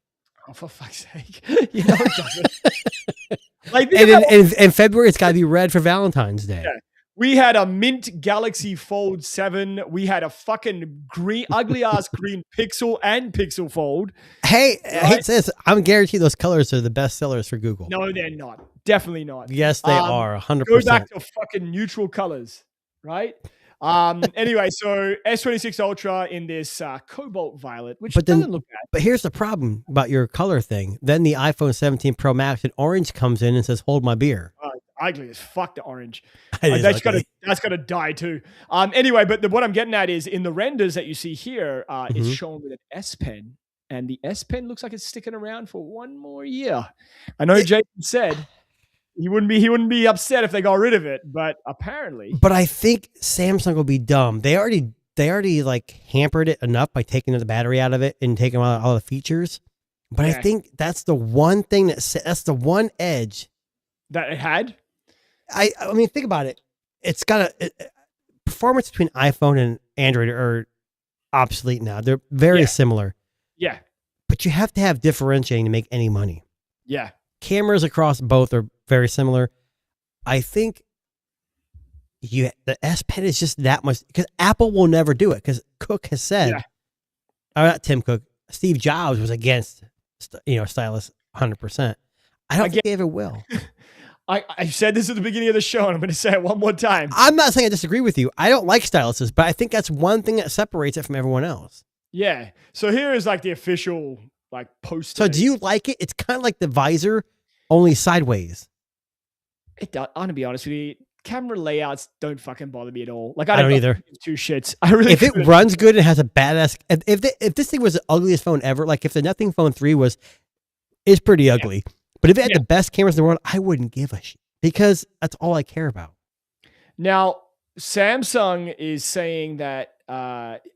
[SPEAKER 2] Oh, for fuck's sake. You know it doesn't. Like,
[SPEAKER 3] And in February, it's got to be red for Valentine's Day.
[SPEAKER 2] Yeah. We had a mint Galaxy Fold 7. We had a fucking ugly ass green Pixel and Pixel Fold.
[SPEAKER 3] Hey,
[SPEAKER 2] Right?
[SPEAKER 3] it says, I'm guaranteed those colors are the best sellers for Google.
[SPEAKER 2] No, they're not. Definitely not.
[SPEAKER 3] Yes, they are. 100%.
[SPEAKER 2] Go back to fucking neutral colors, right? Anyway, so S26 Ultra in this cobalt violet, which doesn't look bad.
[SPEAKER 3] But here's the problem about your color thing. Then the iPhone 17 Pro Max in orange comes in and says, hold my beer.
[SPEAKER 2] Ugly as fuck, the orange.
[SPEAKER 3] That's
[SPEAKER 2] That's got to die too. Anyway, but what I'm getting at is in the renders that you see here, it's shown with an S Pen, and the S Pen looks like it's sticking around for one more year. I know Jason said he wouldn't be upset if they got rid of it, but apparently.
[SPEAKER 3] But I think Samsung will be dumb. They already like hampered it enough by taking the battery out of it and taking out all the features. But I think that's the one thing that's the one edge
[SPEAKER 2] that it had.
[SPEAKER 3] I mean, think about it. It's got performance between iPhone and Android are obsolete now. They're very similar.
[SPEAKER 2] Yeah. But
[SPEAKER 3] you have to have differentiating to make any money.
[SPEAKER 2] Yeah.
[SPEAKER 3] Cameras across both are very similar. I think the S Pen is just that much because Apple will never do it because Cook has said, not Tim Cook, Steve Jobs was against, stylus 100%. I don't think they ever will.
[SPEAKER 2] I said this at the beginning of the show, and I'm going to say it one more time.
[SPEAKER 3] I'm not saying I disagree with you. I don't like styluses, but I think that's one thing that separates it from everyone else.
[SPEAKER 2] Yeah. So here is like the official poster.
[SPEAKER 3] So do you like it? It's kind of like the visor, only sideways.
[SPEAKER 2] I'm going to be honest with you. Camera layouts don't fucking bother me at all. Like
[SPEAKER 3] I don't either.
[SPEAKER 2] Two shits. I really.
[SPEAKER 3] If it runs good and has a badass, if this thing was the ugliest phone ever, like if the Nothing Phone 3 is pretty ugly. But if it had the best cameras in the world, I wouldn't give a shit because that's all I care about.
[SPEAKER 2] Now, Samsung is saying that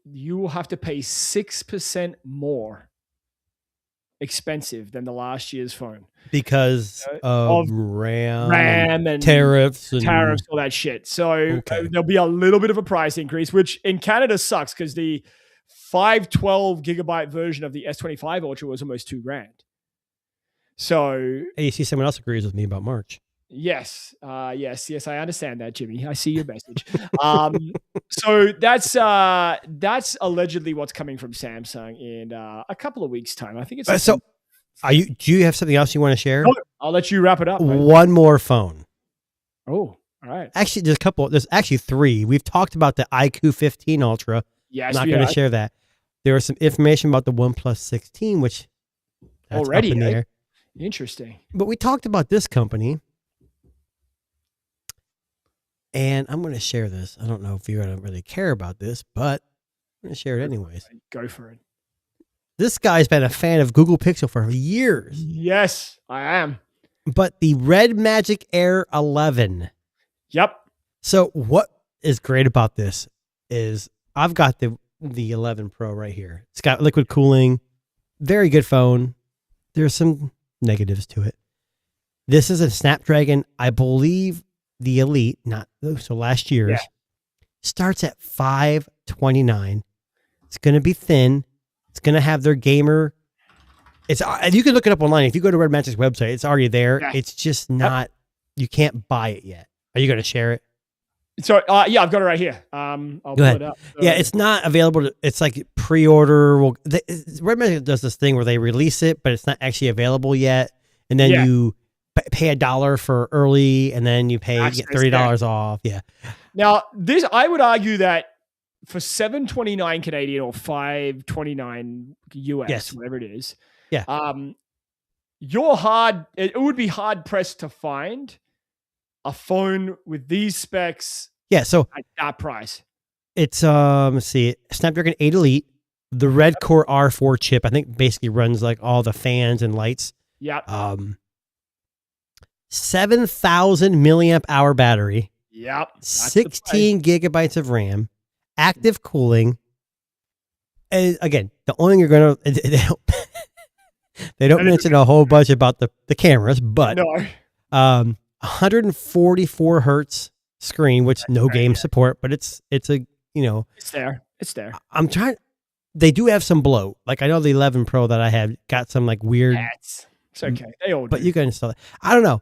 [SPEAKER 2] you will have to pay 6% more expensive than the last year's phone
[SPEAKER 3] because of RAM and
[SPEAKER 2] tariffs, all that shit. So there'll be a little bit of a price increase, which in Canada sucks because the 512 gigabyte version of the S25 Ultra was almost $2,000. So,
[SPEAKER 3] hey, you see, someone else agrees with me about March.
[SPEAKER 2] Yes, yes, I understand that, Jimmy. I see your message. So that's allegedly what's coming from Samsung in a couple of weeks' time. I think it's.
[SPEAKER 3] So, do you have something else you want to share?
[SPEAKER 2] No, I'll let you wrap it up. Right?
[SPEAKER 3] One more phone.
[SPEAKER 2] Oh, all right.
[SPEAKER 3] Actually, there's actually three. We've talked about the iQOO 15 Ultra.
[SPEAKER 2] Yes,
[SPEAKER 3] I'm not going to share that. There was some information about the OnePlus 16, which that's
[SPEAKER 2] already
[SPEAKER 3] up in the air.
[SPEAKER 2] Interesting.
[SPEAKER 3] But we talked about this company. And I'm going to share this. I don't know if you're going to really care about this, but I'm going to share it anyways.
[SPEAKER 2] Go for it.
[SPEAKER 3] This guy's been a fan of Google Pixel for years.
[SPEAKER 2] Yes, I am.
[SPEAKER 3] But the Red Magic Air 11.
[SPEAKER 2] Yep.
[SPEAKER 3] So what is great about this is I've got the 11 Pro right here. It's got liquid cooling. Very good phone. There's some negatives to it. This is a Snapdragon, I believe the Elite, last year's, starts at $529. It's going to be thin. It's going to have their gamer. You can look it up online. If you go to Red Magic's website, it's already there. Yeah. It's just not, you can't buy it yet. Are you going to share it?
[SPEAKER 2] So, I've got it right here. I'll pull it up. So,
[SPEAKER 3] yeah, it's not available. It's like pre-order. Red Magic does this thing where they release it, but it's not actually available yet. And then you pay $1 for early, and then you get $30 off. Yeah.
[SPEAKER 2] Now, I would argue that for $7.29 Canadian or $5.29 US,
[SPEAKER 3] Yes.
[SPEAKER 2] whatever it is.
[SPEAKER 3] Yeah.
[SPEAKER 2] It would be hard pressed to find a phone with these specs
[SPEAKER 3] Yeah. So
[SPEAKER 2] at that price.
[SPEAKER 3] it's let's see, Snapdragon 8 Elite, the Red Core R4 chip. I think basically runs like all the fans and lights.
[SPEAKER 2] Yep.
[SPEAKER 3] 7,000 milliamp hour battery.
[SPEAKER 2] Yep.
[SPEAKER 3] 16 gigabytes of RAM, active cooling. And again, the only thing you're going to, they don't mention a whole bunch about the cameras, but
[SPEAKER 2] No.
[SPEAKER 3] 144 hertz screen, which no game support, but it's a,
[SPEAKER 2] It's there. It's there.
[SPEAKER 3] they do have some bloat. Like I know the 11 Pro that I have got some like weird,
[SPEAKER 2] It's okay. They all do.
[SPEAKER 3] but you can install it. I don't know.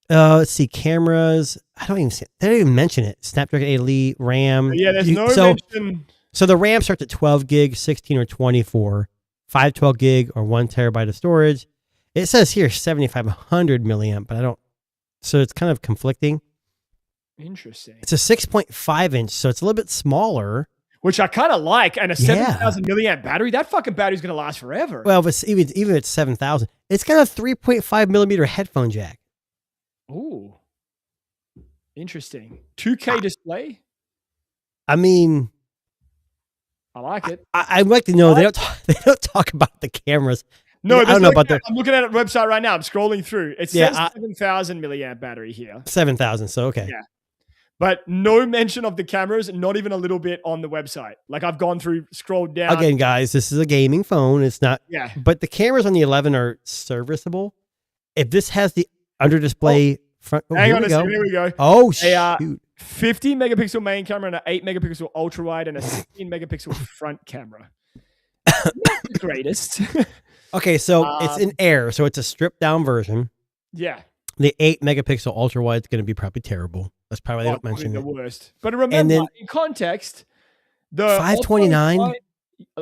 [SPEAKER 3] Let's see, cameras. They don't even mention it. Snapdragon 8 Elite, RAM.
[SPEAKER 2] Yeah, there's no mention.
[SPEAKER 3] So the RAM starts at 12 gig, 16 or 24, 512 gig or 1 terabyte of storage. It says here 7,500 milliamp, but I don't. So it's kind of conflicting.
[SPEAKER 2] Interesting.
[SPEAKER 3] It's a 6.5 inch, so it's a little bit smaller.
[SPEAKER 2] Which I kind of like. And a
[SPEAKER 3] Yeah.
[SPEAKER 2] 7,000 milliamp battery, that fucking battery's going to last forever.
[SPEAKER 3] Well, but even if it's 7,000, it's got a 3.5 millimeter headphone jack.
[SPEAKER 2] Ooh. Interesting. 2K display.
[SPEAKER 3] I mean,
[SPEAKER 2] I like it.
[SPEAKER 3] I'd like to know they don't talk about the cameras.
[SPEAKER 2] No,
[SPEAKER 3] I don't know about
[SPEAKER 2] I'm looking at a website right now. I'm scrolling through. It says
[SPEAKER 3] Yeah,
[SPEAKER 2] 7,000 milliamp battery here.
[SPEAKER 3] 7,000. So okay.
[SPEAKER 2] Yeah. But no mention of the cameras, not even a little bit on the website. Like I've gone through, scrolled down.
[SPEAKER 3] Again, guys, this is a gaming phone. It's not.
[SPEAKER 2] Yeah.
[SPEAKER 3] But the cameras on the 11 are serviceable. If this has the under display front,
[SPEAKER 2] Hang on a second. Here we go.
[SPEAKER 3] Oh
[SPEAKER 2] A
[SPEAKER 3] shoot!
[SPEAKER 2] 50 megapixel main camera and an 8 megapixel ultra wide and a 16 megapixel front camera. Not the greatest.
[SPEAKER 3] Okay, so it's in Air, so it's a stripped down version.
[SPEAKER 2] Yeah.
[SPEAKER 3] The 8 megapixel ultra wide is going to be probably terrible. That's probably why they don't
[SPEAKER 2] Probably
[SPEAKER 3] mention
[SPEAKER 2] the
[SPEAKER 3] it.
[SPEAKER 2] worst. But remember,
[SPEAKER 3] then-
[SPEAKER 2] in context, the
[SPEAKER 3] $529?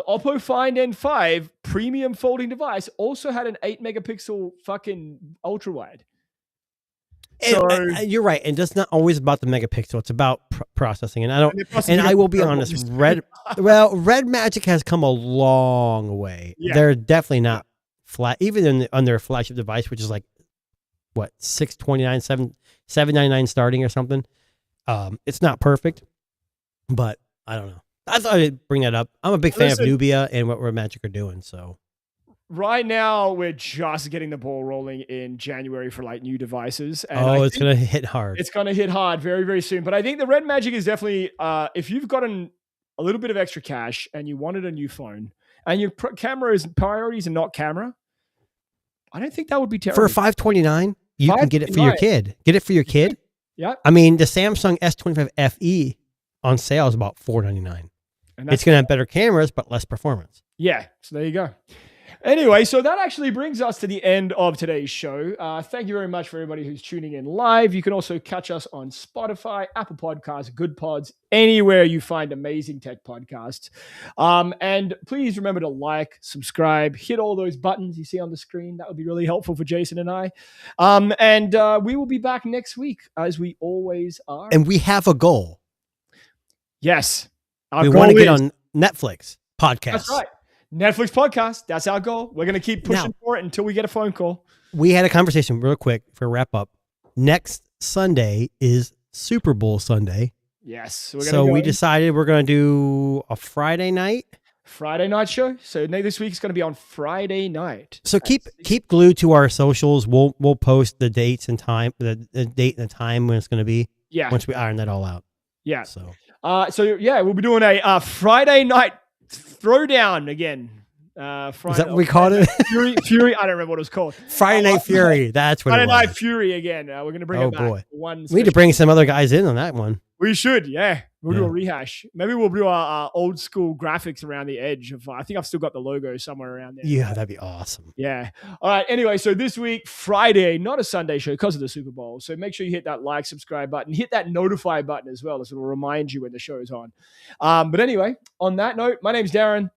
[SPEAKER 2] Oppo Find N5 premium folding device also had an 8 megapixel fucking ultra wide. So
[SPEAKER 3] You're right, and it's not always about the megapixel. It's about processing, and I don't. And I will be honest, Red Magic has come a long way.
[SPEAKER 2] Yeah.
[SPEAKER 3] They're definitely not flat, even on their flagship device, which is like what $629, $799 starting or something. It's not perfect, but I don't know. I thought I'd bring that up. I'm a big fan of Nubia and what Red Magic are doing. So
[SPEAKER 2] right now we're just getting the ball rolling in January for like new devices. And
[SPEAKER 3] it's gonna hit hard.
[SPEAKER 2] It's gonna hit hard very, very soon. But I think the Red Magic is definitely if you've gotten a little bit of extra cash and you wanted a new phone and your camera priorities are not camera, I don't think that would be terrible.
[SPEAKER 3] For $529, you can get it for your kid. Get it for your kid.
[SPEAKER 2] Yeah.
[SPEAKER 3] I mean, the Samsung S25 FE on sale is about $499. And it's going to have better cameras, but less performance.
[SPEAKER 2] Yeah. So there you go. Anyway, so that actually brings us to the end of today's show. Thank you very much for everybody who's tuning in live. You can also catch us on Spotify, Apple Podcasts, Good Pods, anywhere you find amazing tech podcasts. And please remember to like, subscribe, hit all those buttons you see on the screen. That would be really helpful for Jason and I. And we will be back next week, as we always are.
[SPEAKER 3] And we have a goal.
[SPEAKER 2] Yes.
[SPEAKER 3] We want to get on Netflix podcast.
[SPEAKER 2] That's right. Netflix podcast. That's our goal. We're going to keep pushing for it until we get a phone call.
[SPEAKER 3] We had a conversation real quick for a wrap up. Next Sunday is Super Bowl Sunday.
[SPEAKER 2] Yes.
[SPEAKER 3] So we decided we're going to do a Friday night
[SPEAKER 2] show. So this week is going to be on Friday night.
[SPEAKER 3] So keep glued to our socials. We'll post the dates and time, the date and the time when it's going to be.
[SPEAKER 2] Yeah.
[SPEAKER 3] Once we iron that all out.
[SPEAKER 2] Yeah.
[SPEAKER 3] So
[SPEAKER 2] we'll be doing a Friday night throwdown again. Friday,
[SPEAKER 3] is that what we called it?
[SPEAKER 2] Fury. I don't remember what it was called.
[SPEAKER 3] Friday Night Fury. That's what
[SPEAKER 2] Friday
[SPEAKER 3] it was.
[SPEAKER 2] Night Fury again. We're going to bring it back.
[SPEAKER 3] Boy. We need to bring some other guys in on that one.
[SPEAKER 2] We should, yeah. We'll do a rehash. Maybe we'll do our old school graphics around the edge of. I think I've still got the logo somewhere around there.
[SPEAKER 3] Yeah, that'd be awesome.
[SPEAKER 2] Yeah. All right. Anyway, so this week, Friday, not a Sunday show because of the Super Bowl. So make sure you hit that like, subscribe button, hit that notify button as well, so it'll remind you when the show is on. But anyway, on that note, my name's Darren.